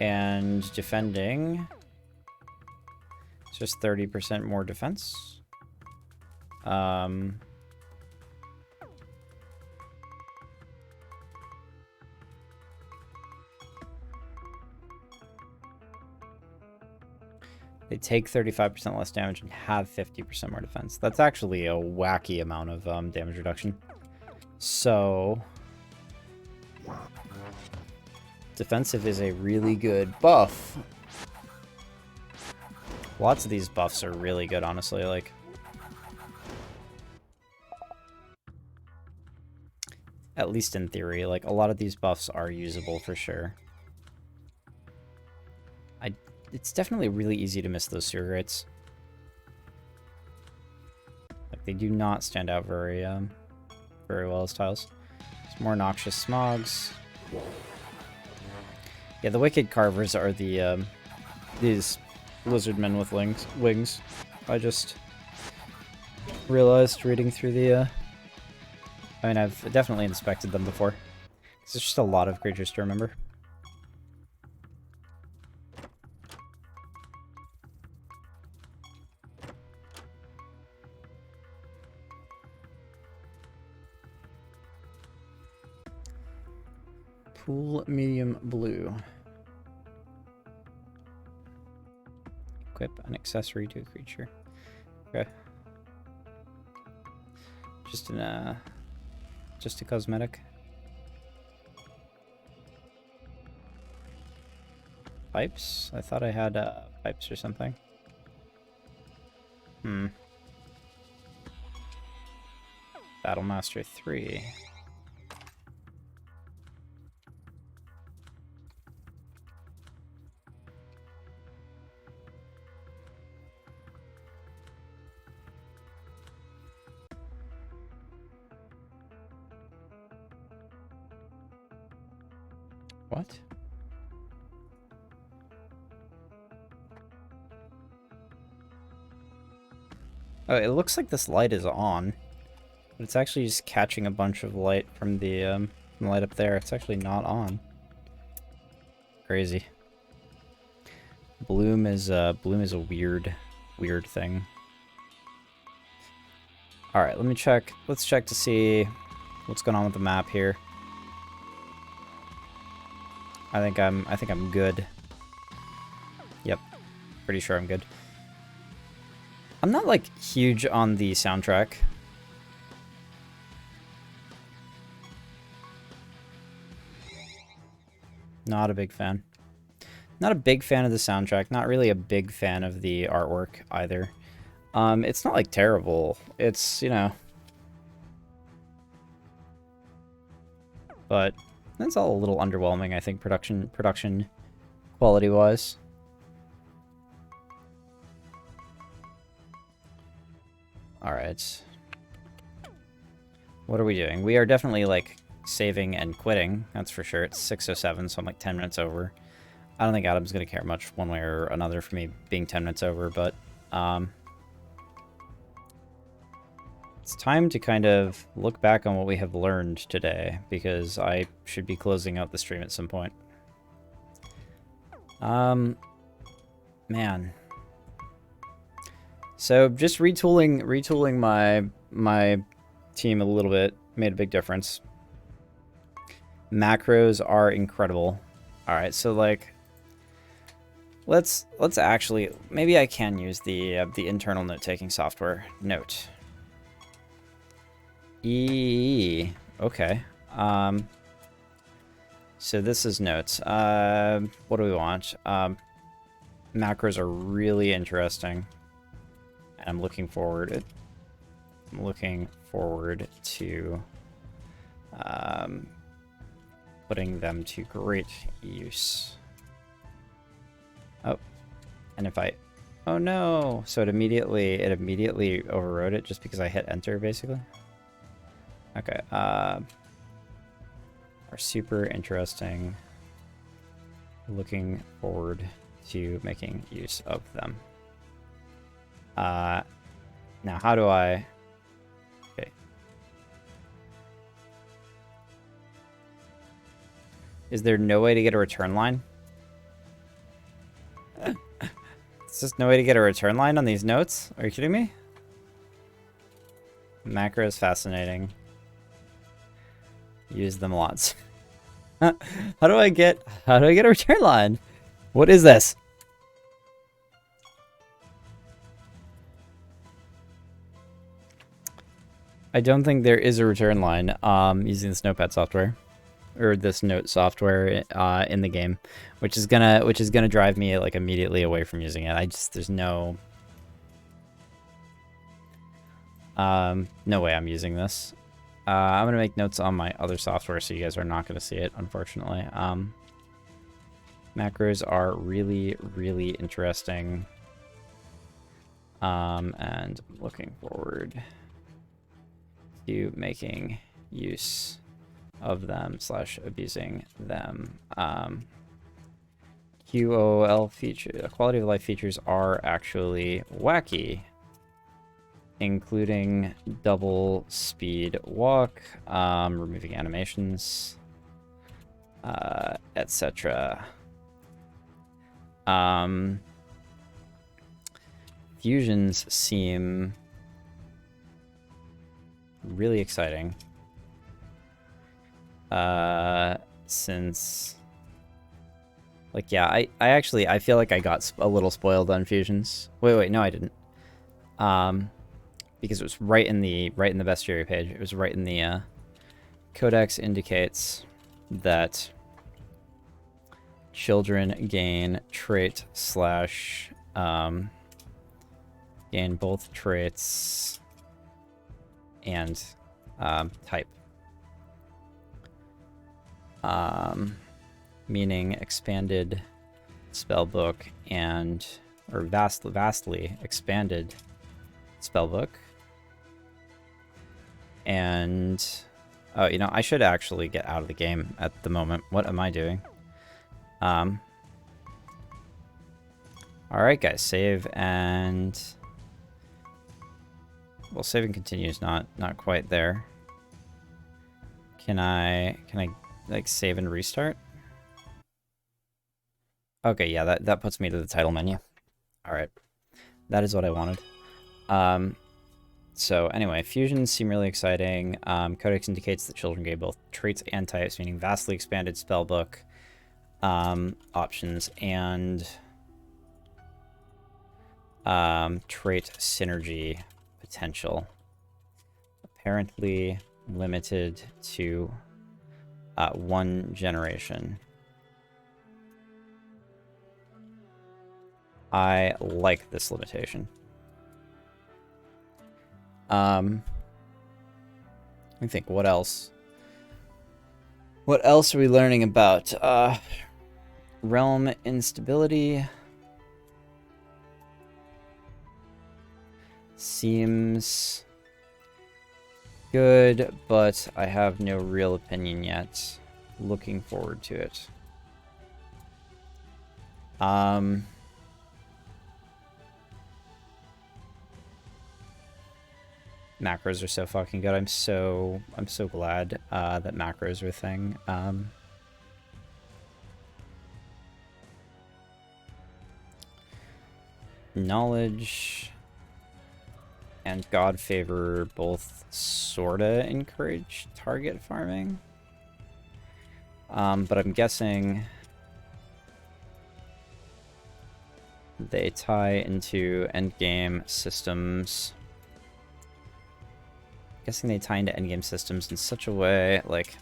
And defending... it's just 30% more defense. They take 35% less damage and have 50% more defense. That's actually a wacky amount of damage reduction. So... defensive is a really good buff. Lots of these buffs are really good, honestly. Like, at least in theory, like, a lot of these buffs are usable for sure. It's definitely really easy to miss those sewer grates. Like, they do not stand out very well as tiles. It's more noxious smogs. Yeah, the wicked carvers are the these lizard men with wings. I just realized reading through the I mean, I've definitely inspected them before. There's just a lot of creatures to remember. Pool medium blue. Equip an accessory to a creature. Okay. Just a cosmetic. Pipes? I thought I had pipes or something. Battlemaster 3. What? Oh, it looks like this light is on, but it's actually just catching a bunch of light from the light up there. It's actually not on. Crazy. Bloom is a weird thing. All right, let me check. Let's check to see what's going on with the map here. I think I'm good. Yep. Pretty sure I'm good. I'm not like huge on the soundtrack. Not a big fan. Not a big fan of the soundtrack. Not really a big fan of the artwork either. It's not like terrible. It's, you know, but that's all a little underwhelming, I think, production quality-wise. Alright. What are we doing? We are definitely, like, saving and quitting, that's for sure. It's 6:07, so I'm, like, 10 minutes over. I don't think Adam's gonna care much one way or another for me being 10 minutes over, but, it's time to kind of look back on what we have learned today, because I should be closing out the stream at some point. Man. So just retooling my team a little bit made a big difference. Macros are incredible. All right, so like, let's actually, maybe I can use the internal note-taking software. Note. Okay. So this is notes. What do we want? Macros are really interesting. And I'm looking forward to putting them to great use. Oh, and if I, oh no! So it immediately overrode it just because I hit enter, basically. Okay, are super interesting Looking forward to making use of them. Now how do I... Okay. Is there no way to get a return line? There's just no way to get a return line on these notes? Are you kidding me? Macro is fascinating. Use them lots. How do I get a return line? What is this? I don't think there is a return line using this notepad software or this note software in the game, which is gonna drive me like immediately away from using it. There's no way I'm using this. I'm gonna make notes on my other software so you guys are not gonna see it, unfortunately. Macros are really, really interesting. And looking forward to making use of them / abusing them. QOL feature, quality of life features are actually wacky, including double speed walk, removing animations, etc. Fusions seem really exciting. Since, like, yeah, I feel like I got a little spoiled on fusions. Wait, no, I didn't. Because it was right in the bestiary page. It was right in the codex indicates that children gain trait / gain both traits and type. Meaning expanded spellbook or vastly expanded spellbook. And oh, you know, I should actually get out of the game at the moment. What am I doing? Alright guys, save and... Well, save and continue is not quite there. Can I like save and restart? Okay, yeah, that puts me to the title menu. Alright. That is what I wanted. So anyway, fusions seem really exciting. Codex indicates that children gain both traits and types, meaning vastly expanded spellbook options and trait synergy potential. Apparently limited to 1 generation. I like this limitation. Let me think, what else? What else are we learning about? Realm instability. Seems good, but I have no real opinion yet. Looking forward to it. Macros are so fucking good. I'm so glad that macros are a thing. Knowledge and God favor both sorta encourage target farming. But I'm guessing they tie into endgame systems. Guessing they tie into endgame systems in such a way, like...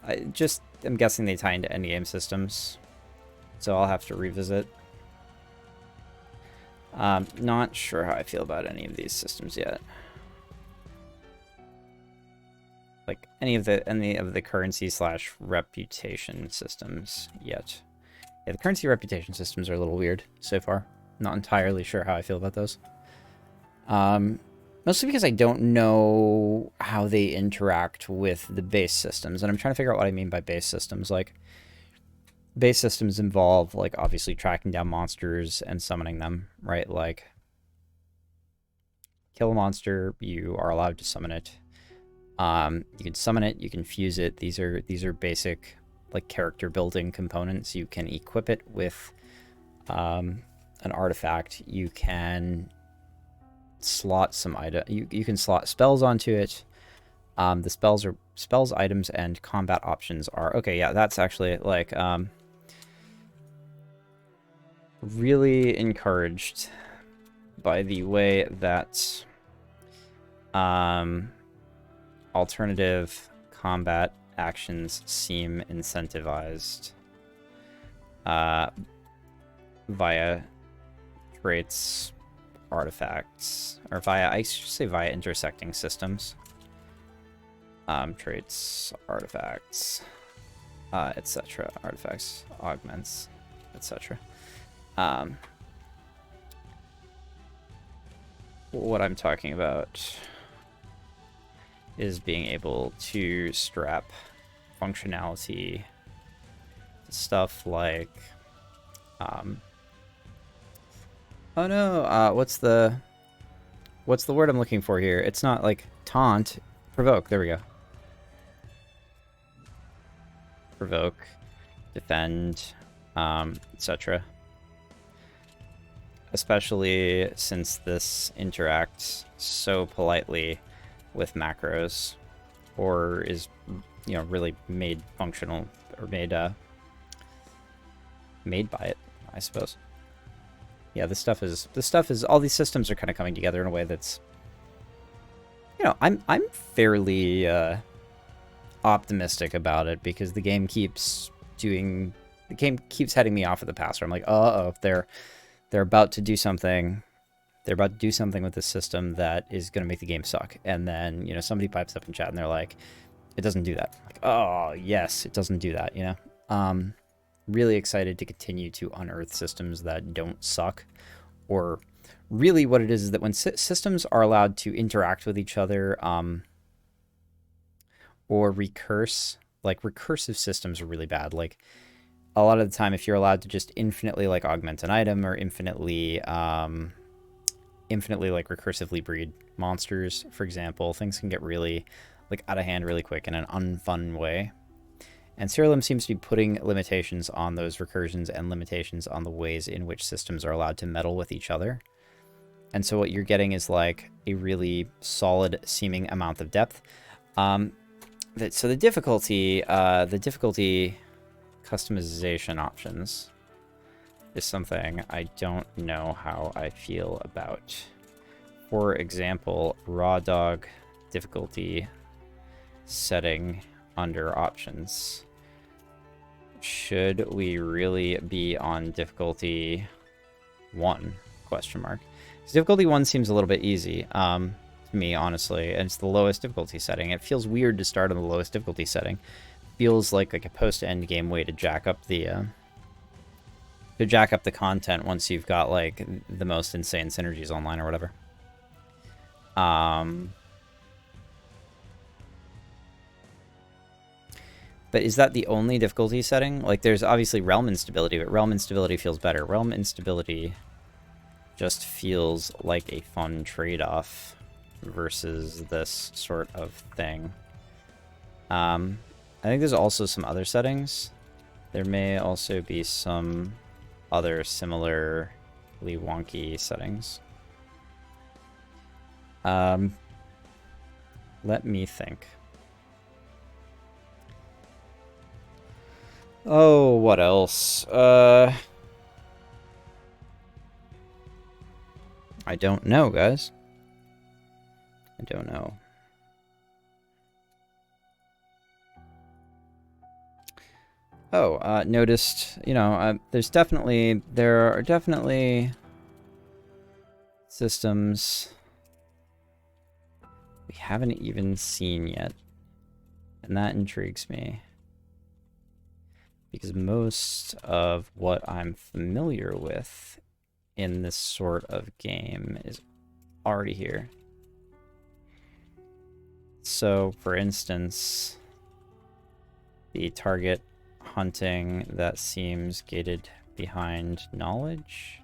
I'm guessing they tie into endgame systems. So I'll have to revisit. Not sure how I feel about any of these systems yet. Like, any of the currency / reputation systems yet. Yeah, the currency reputation systems are a little weird so far. Not entirely sure how I feel about those. Mostly because I don't know how they interact with the base systems, and I'm trying to figure out what I mean by base systems. Like, base systems involve, like, obviously tracking down monsters and summoning them, right? Like, kill a monster, you are allowed to summon it. You can summon it, you can fuse it. These are basic, like, character building components. You can equip it with an artifact. You can slot some item. You can slot spells onto it. The spells, items, and combat options are okay. Yeah, that's actually like really encouraged by the way that alternative combat actions seem incentivized via traits, artifacts, or via, I should say via intersecting systems. Traits, artifacts, etc. Artifacts, augments, etc. What I'm talking about is being able to strap functionality to stuff like oh no, what's the word I'm looking for here? It's not like taunt, provoke. There we go. Provoke, defend, etc. Especially since this interacts so politely with macros, or is, you know, really made functional, or made by it, I suppose. Yeah, this stuff is all these systems are kind of coming together in a way that's, you know, I'm fairly optimistic about it, because the game keeps heading me off of the path where I'm like, oh, they're about to do something. They're about to do something with this system that is going to make the game suck. And then, you know, somebody pipes up in chat and they're like, it doesn't do that. Like, oh, yes, it doesn't do that, you know? Really excited to continue to unearth systems that don't suck. Or really what it is that when systems are allowed to interact with each other, or recurse, like recursive systems are really bad. Like, a lot of the time, if you're allowed to just infinitely, like, augment an item, or infinitely like recursively breed monsters, for example, things can get really, like, out of hand really quick in an unfun way. And Siralim seems to be putting limitations on those recursions and limitations on the ways in which systems are allowed to meddle with each other. And so what you're getting is, like, a really solid seeming amount of depth. So the difficulty customization options is something I don't know how I feel about. For example, raw dog difficulty setting under options. Should we really be on difficulty 1? Question mark. Difficulty 1 seems a little bit easy to me, honestly, and it's the lowest difficulty setting. It feels weird to start on the lowest difficulty setting. Feels like a post-end game way to jack up the content once you've got, like, the most insane synergies online or whatever. But is that the only difficulty setting? Like, there's obviously realm instability, but realm instability feels better. Realm instability just feels like a fun trade-off versus this sort of thing. I think there's also some other settings. There may also be some other similarly wonky settings. Let me think. Oh, what else? I don't know, guys. I don't know. Oh, noticed, you know, there are definitely systems we haven't even seen yet. And that intrigues me. Because most of what I'm familiar with in this sort of game is already here. So, for instance, the target hunting that seems gated behind knowledge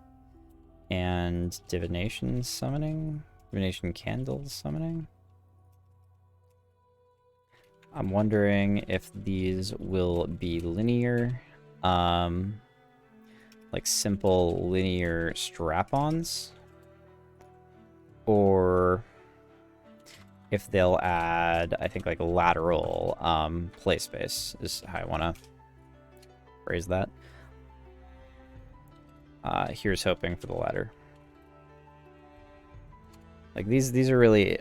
and divination summoning, divination candles summoning. I'm wondering if these will be linear, like simple linear strap-ons, or if they'll add, I think, like lateral play space is how I want to phrase that. Here's hoping for the latter. Like these are really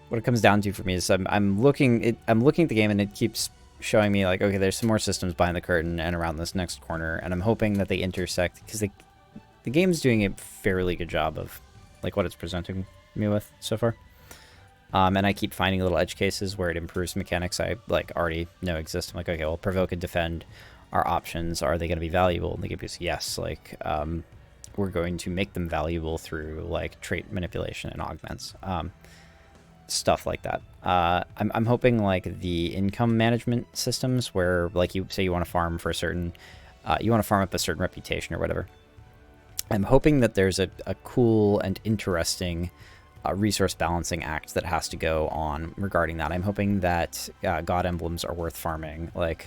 what it comes down to for me is I'm looking at the game and it keeps showing me like, okay, there's some more systems behind the curtain and around this next corner, and I'm hoping that they intersect, because the game's doing a fairly good job of like what it's presenting me with so far. And I keep finding little edge cases where it improves mechanics I like already know exist. I'm like, okay, well, provoke and defend are options. Are they going to be valuable? And the game goes, yes. Like, we're going to make them valuable through like trait manipulation and augments, stuff like that. I'm hoping like the income management systems where like you say you want to farm for a certain, you want to farm up a certain reputation or whatever. I'm hoping that there's a cool and interesting resource balancing act that has to go on regarding that. I'm hoping that god emblems are worth farming. Like,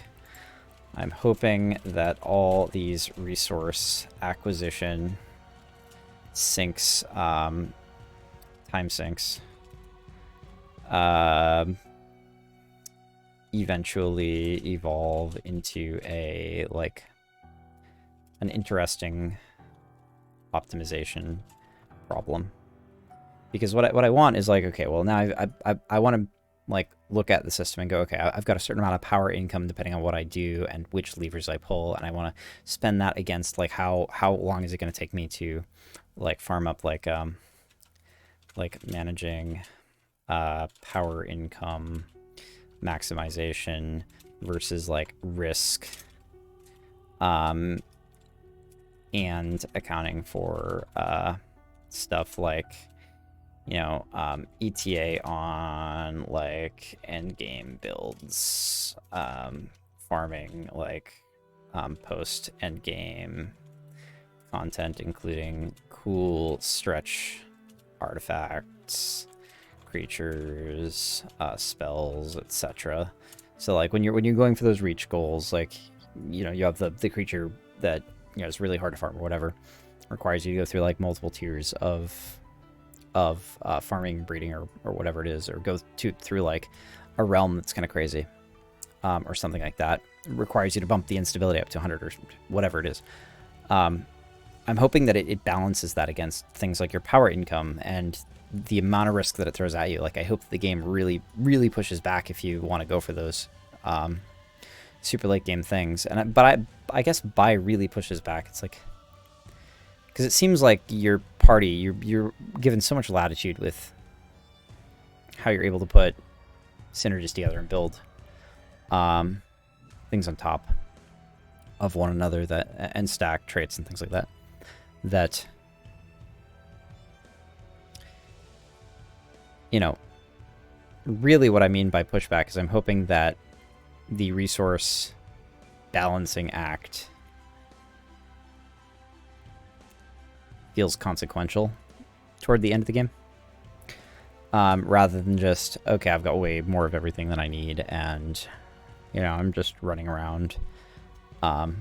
I'm hoping that all these resource acquisition sinks, time sinks, eventually evolve into a like an interesting optimization problem. Because what I want is like, okay, well, now I want to like look at the system and go, okay, I've got a certain amount of power income depending on what I do and which levers I pull, and I want to spend that against like how long is it going to take me to like farm up like managing power income maximization versus like risk, and accounting for stuff like, you know, ETA on like end game builds, farming like post end game content, including cool stretch artifacts, creatures, spells, etc. So like when you're going for those reach goals, like, you know, you have the creature that, you know, is really hard to farm or whatever, requires you to go through like multiple tiers of farming, breeding, or whatever it is, or go through like a realm that's kind of crazy, or something like that. It requires you to bump the instability up to 100 or whatever it is. I'm hoping that it balances that against things like your power income and the amount of risk that it throws at you. Like, I hope the game really, really pushes back if you want to go for those super late game things. But I guess by really pushes back, it's like, because it seems like your party, you're given so much latitude with how you're able to put synergies together and build things on top of one another, that and stack traits and things like that. That, you know, really what I mean by pushback is I'm hoping that the resource balancing act feels consequential toward the end of the game, rather than just, okay, I've got way more of everything than I need, and, you know, I'm just running around, you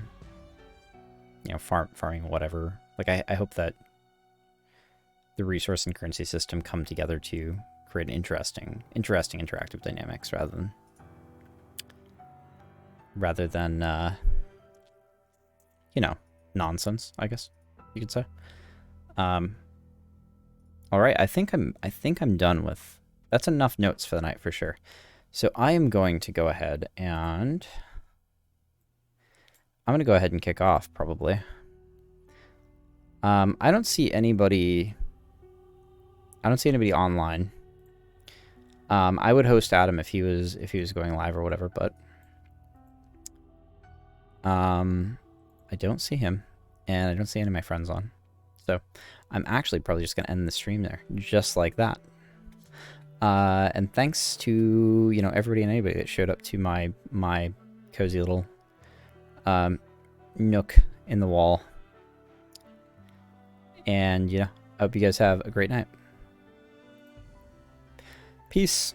know, farming whatever. Like, I hope that the resource and currency system come together to create an interesting interactive dynamics rather than you know, nonsense, I guess you could say. All right, I think I'm done with, that's enough notes for the night for sure. So I am going to go ahead and kick off probably. I don't see anybody online. I would host Adam if he was going live or whatever, but I don't see him, and I don't see any of my friends on. So I'm actually probably just going to end the stream there, just like that. And thanks to, you know, everybody and anybody that showed up to my cozy little nook in the wall. And, you know, I hope you guys have a great night. Peace.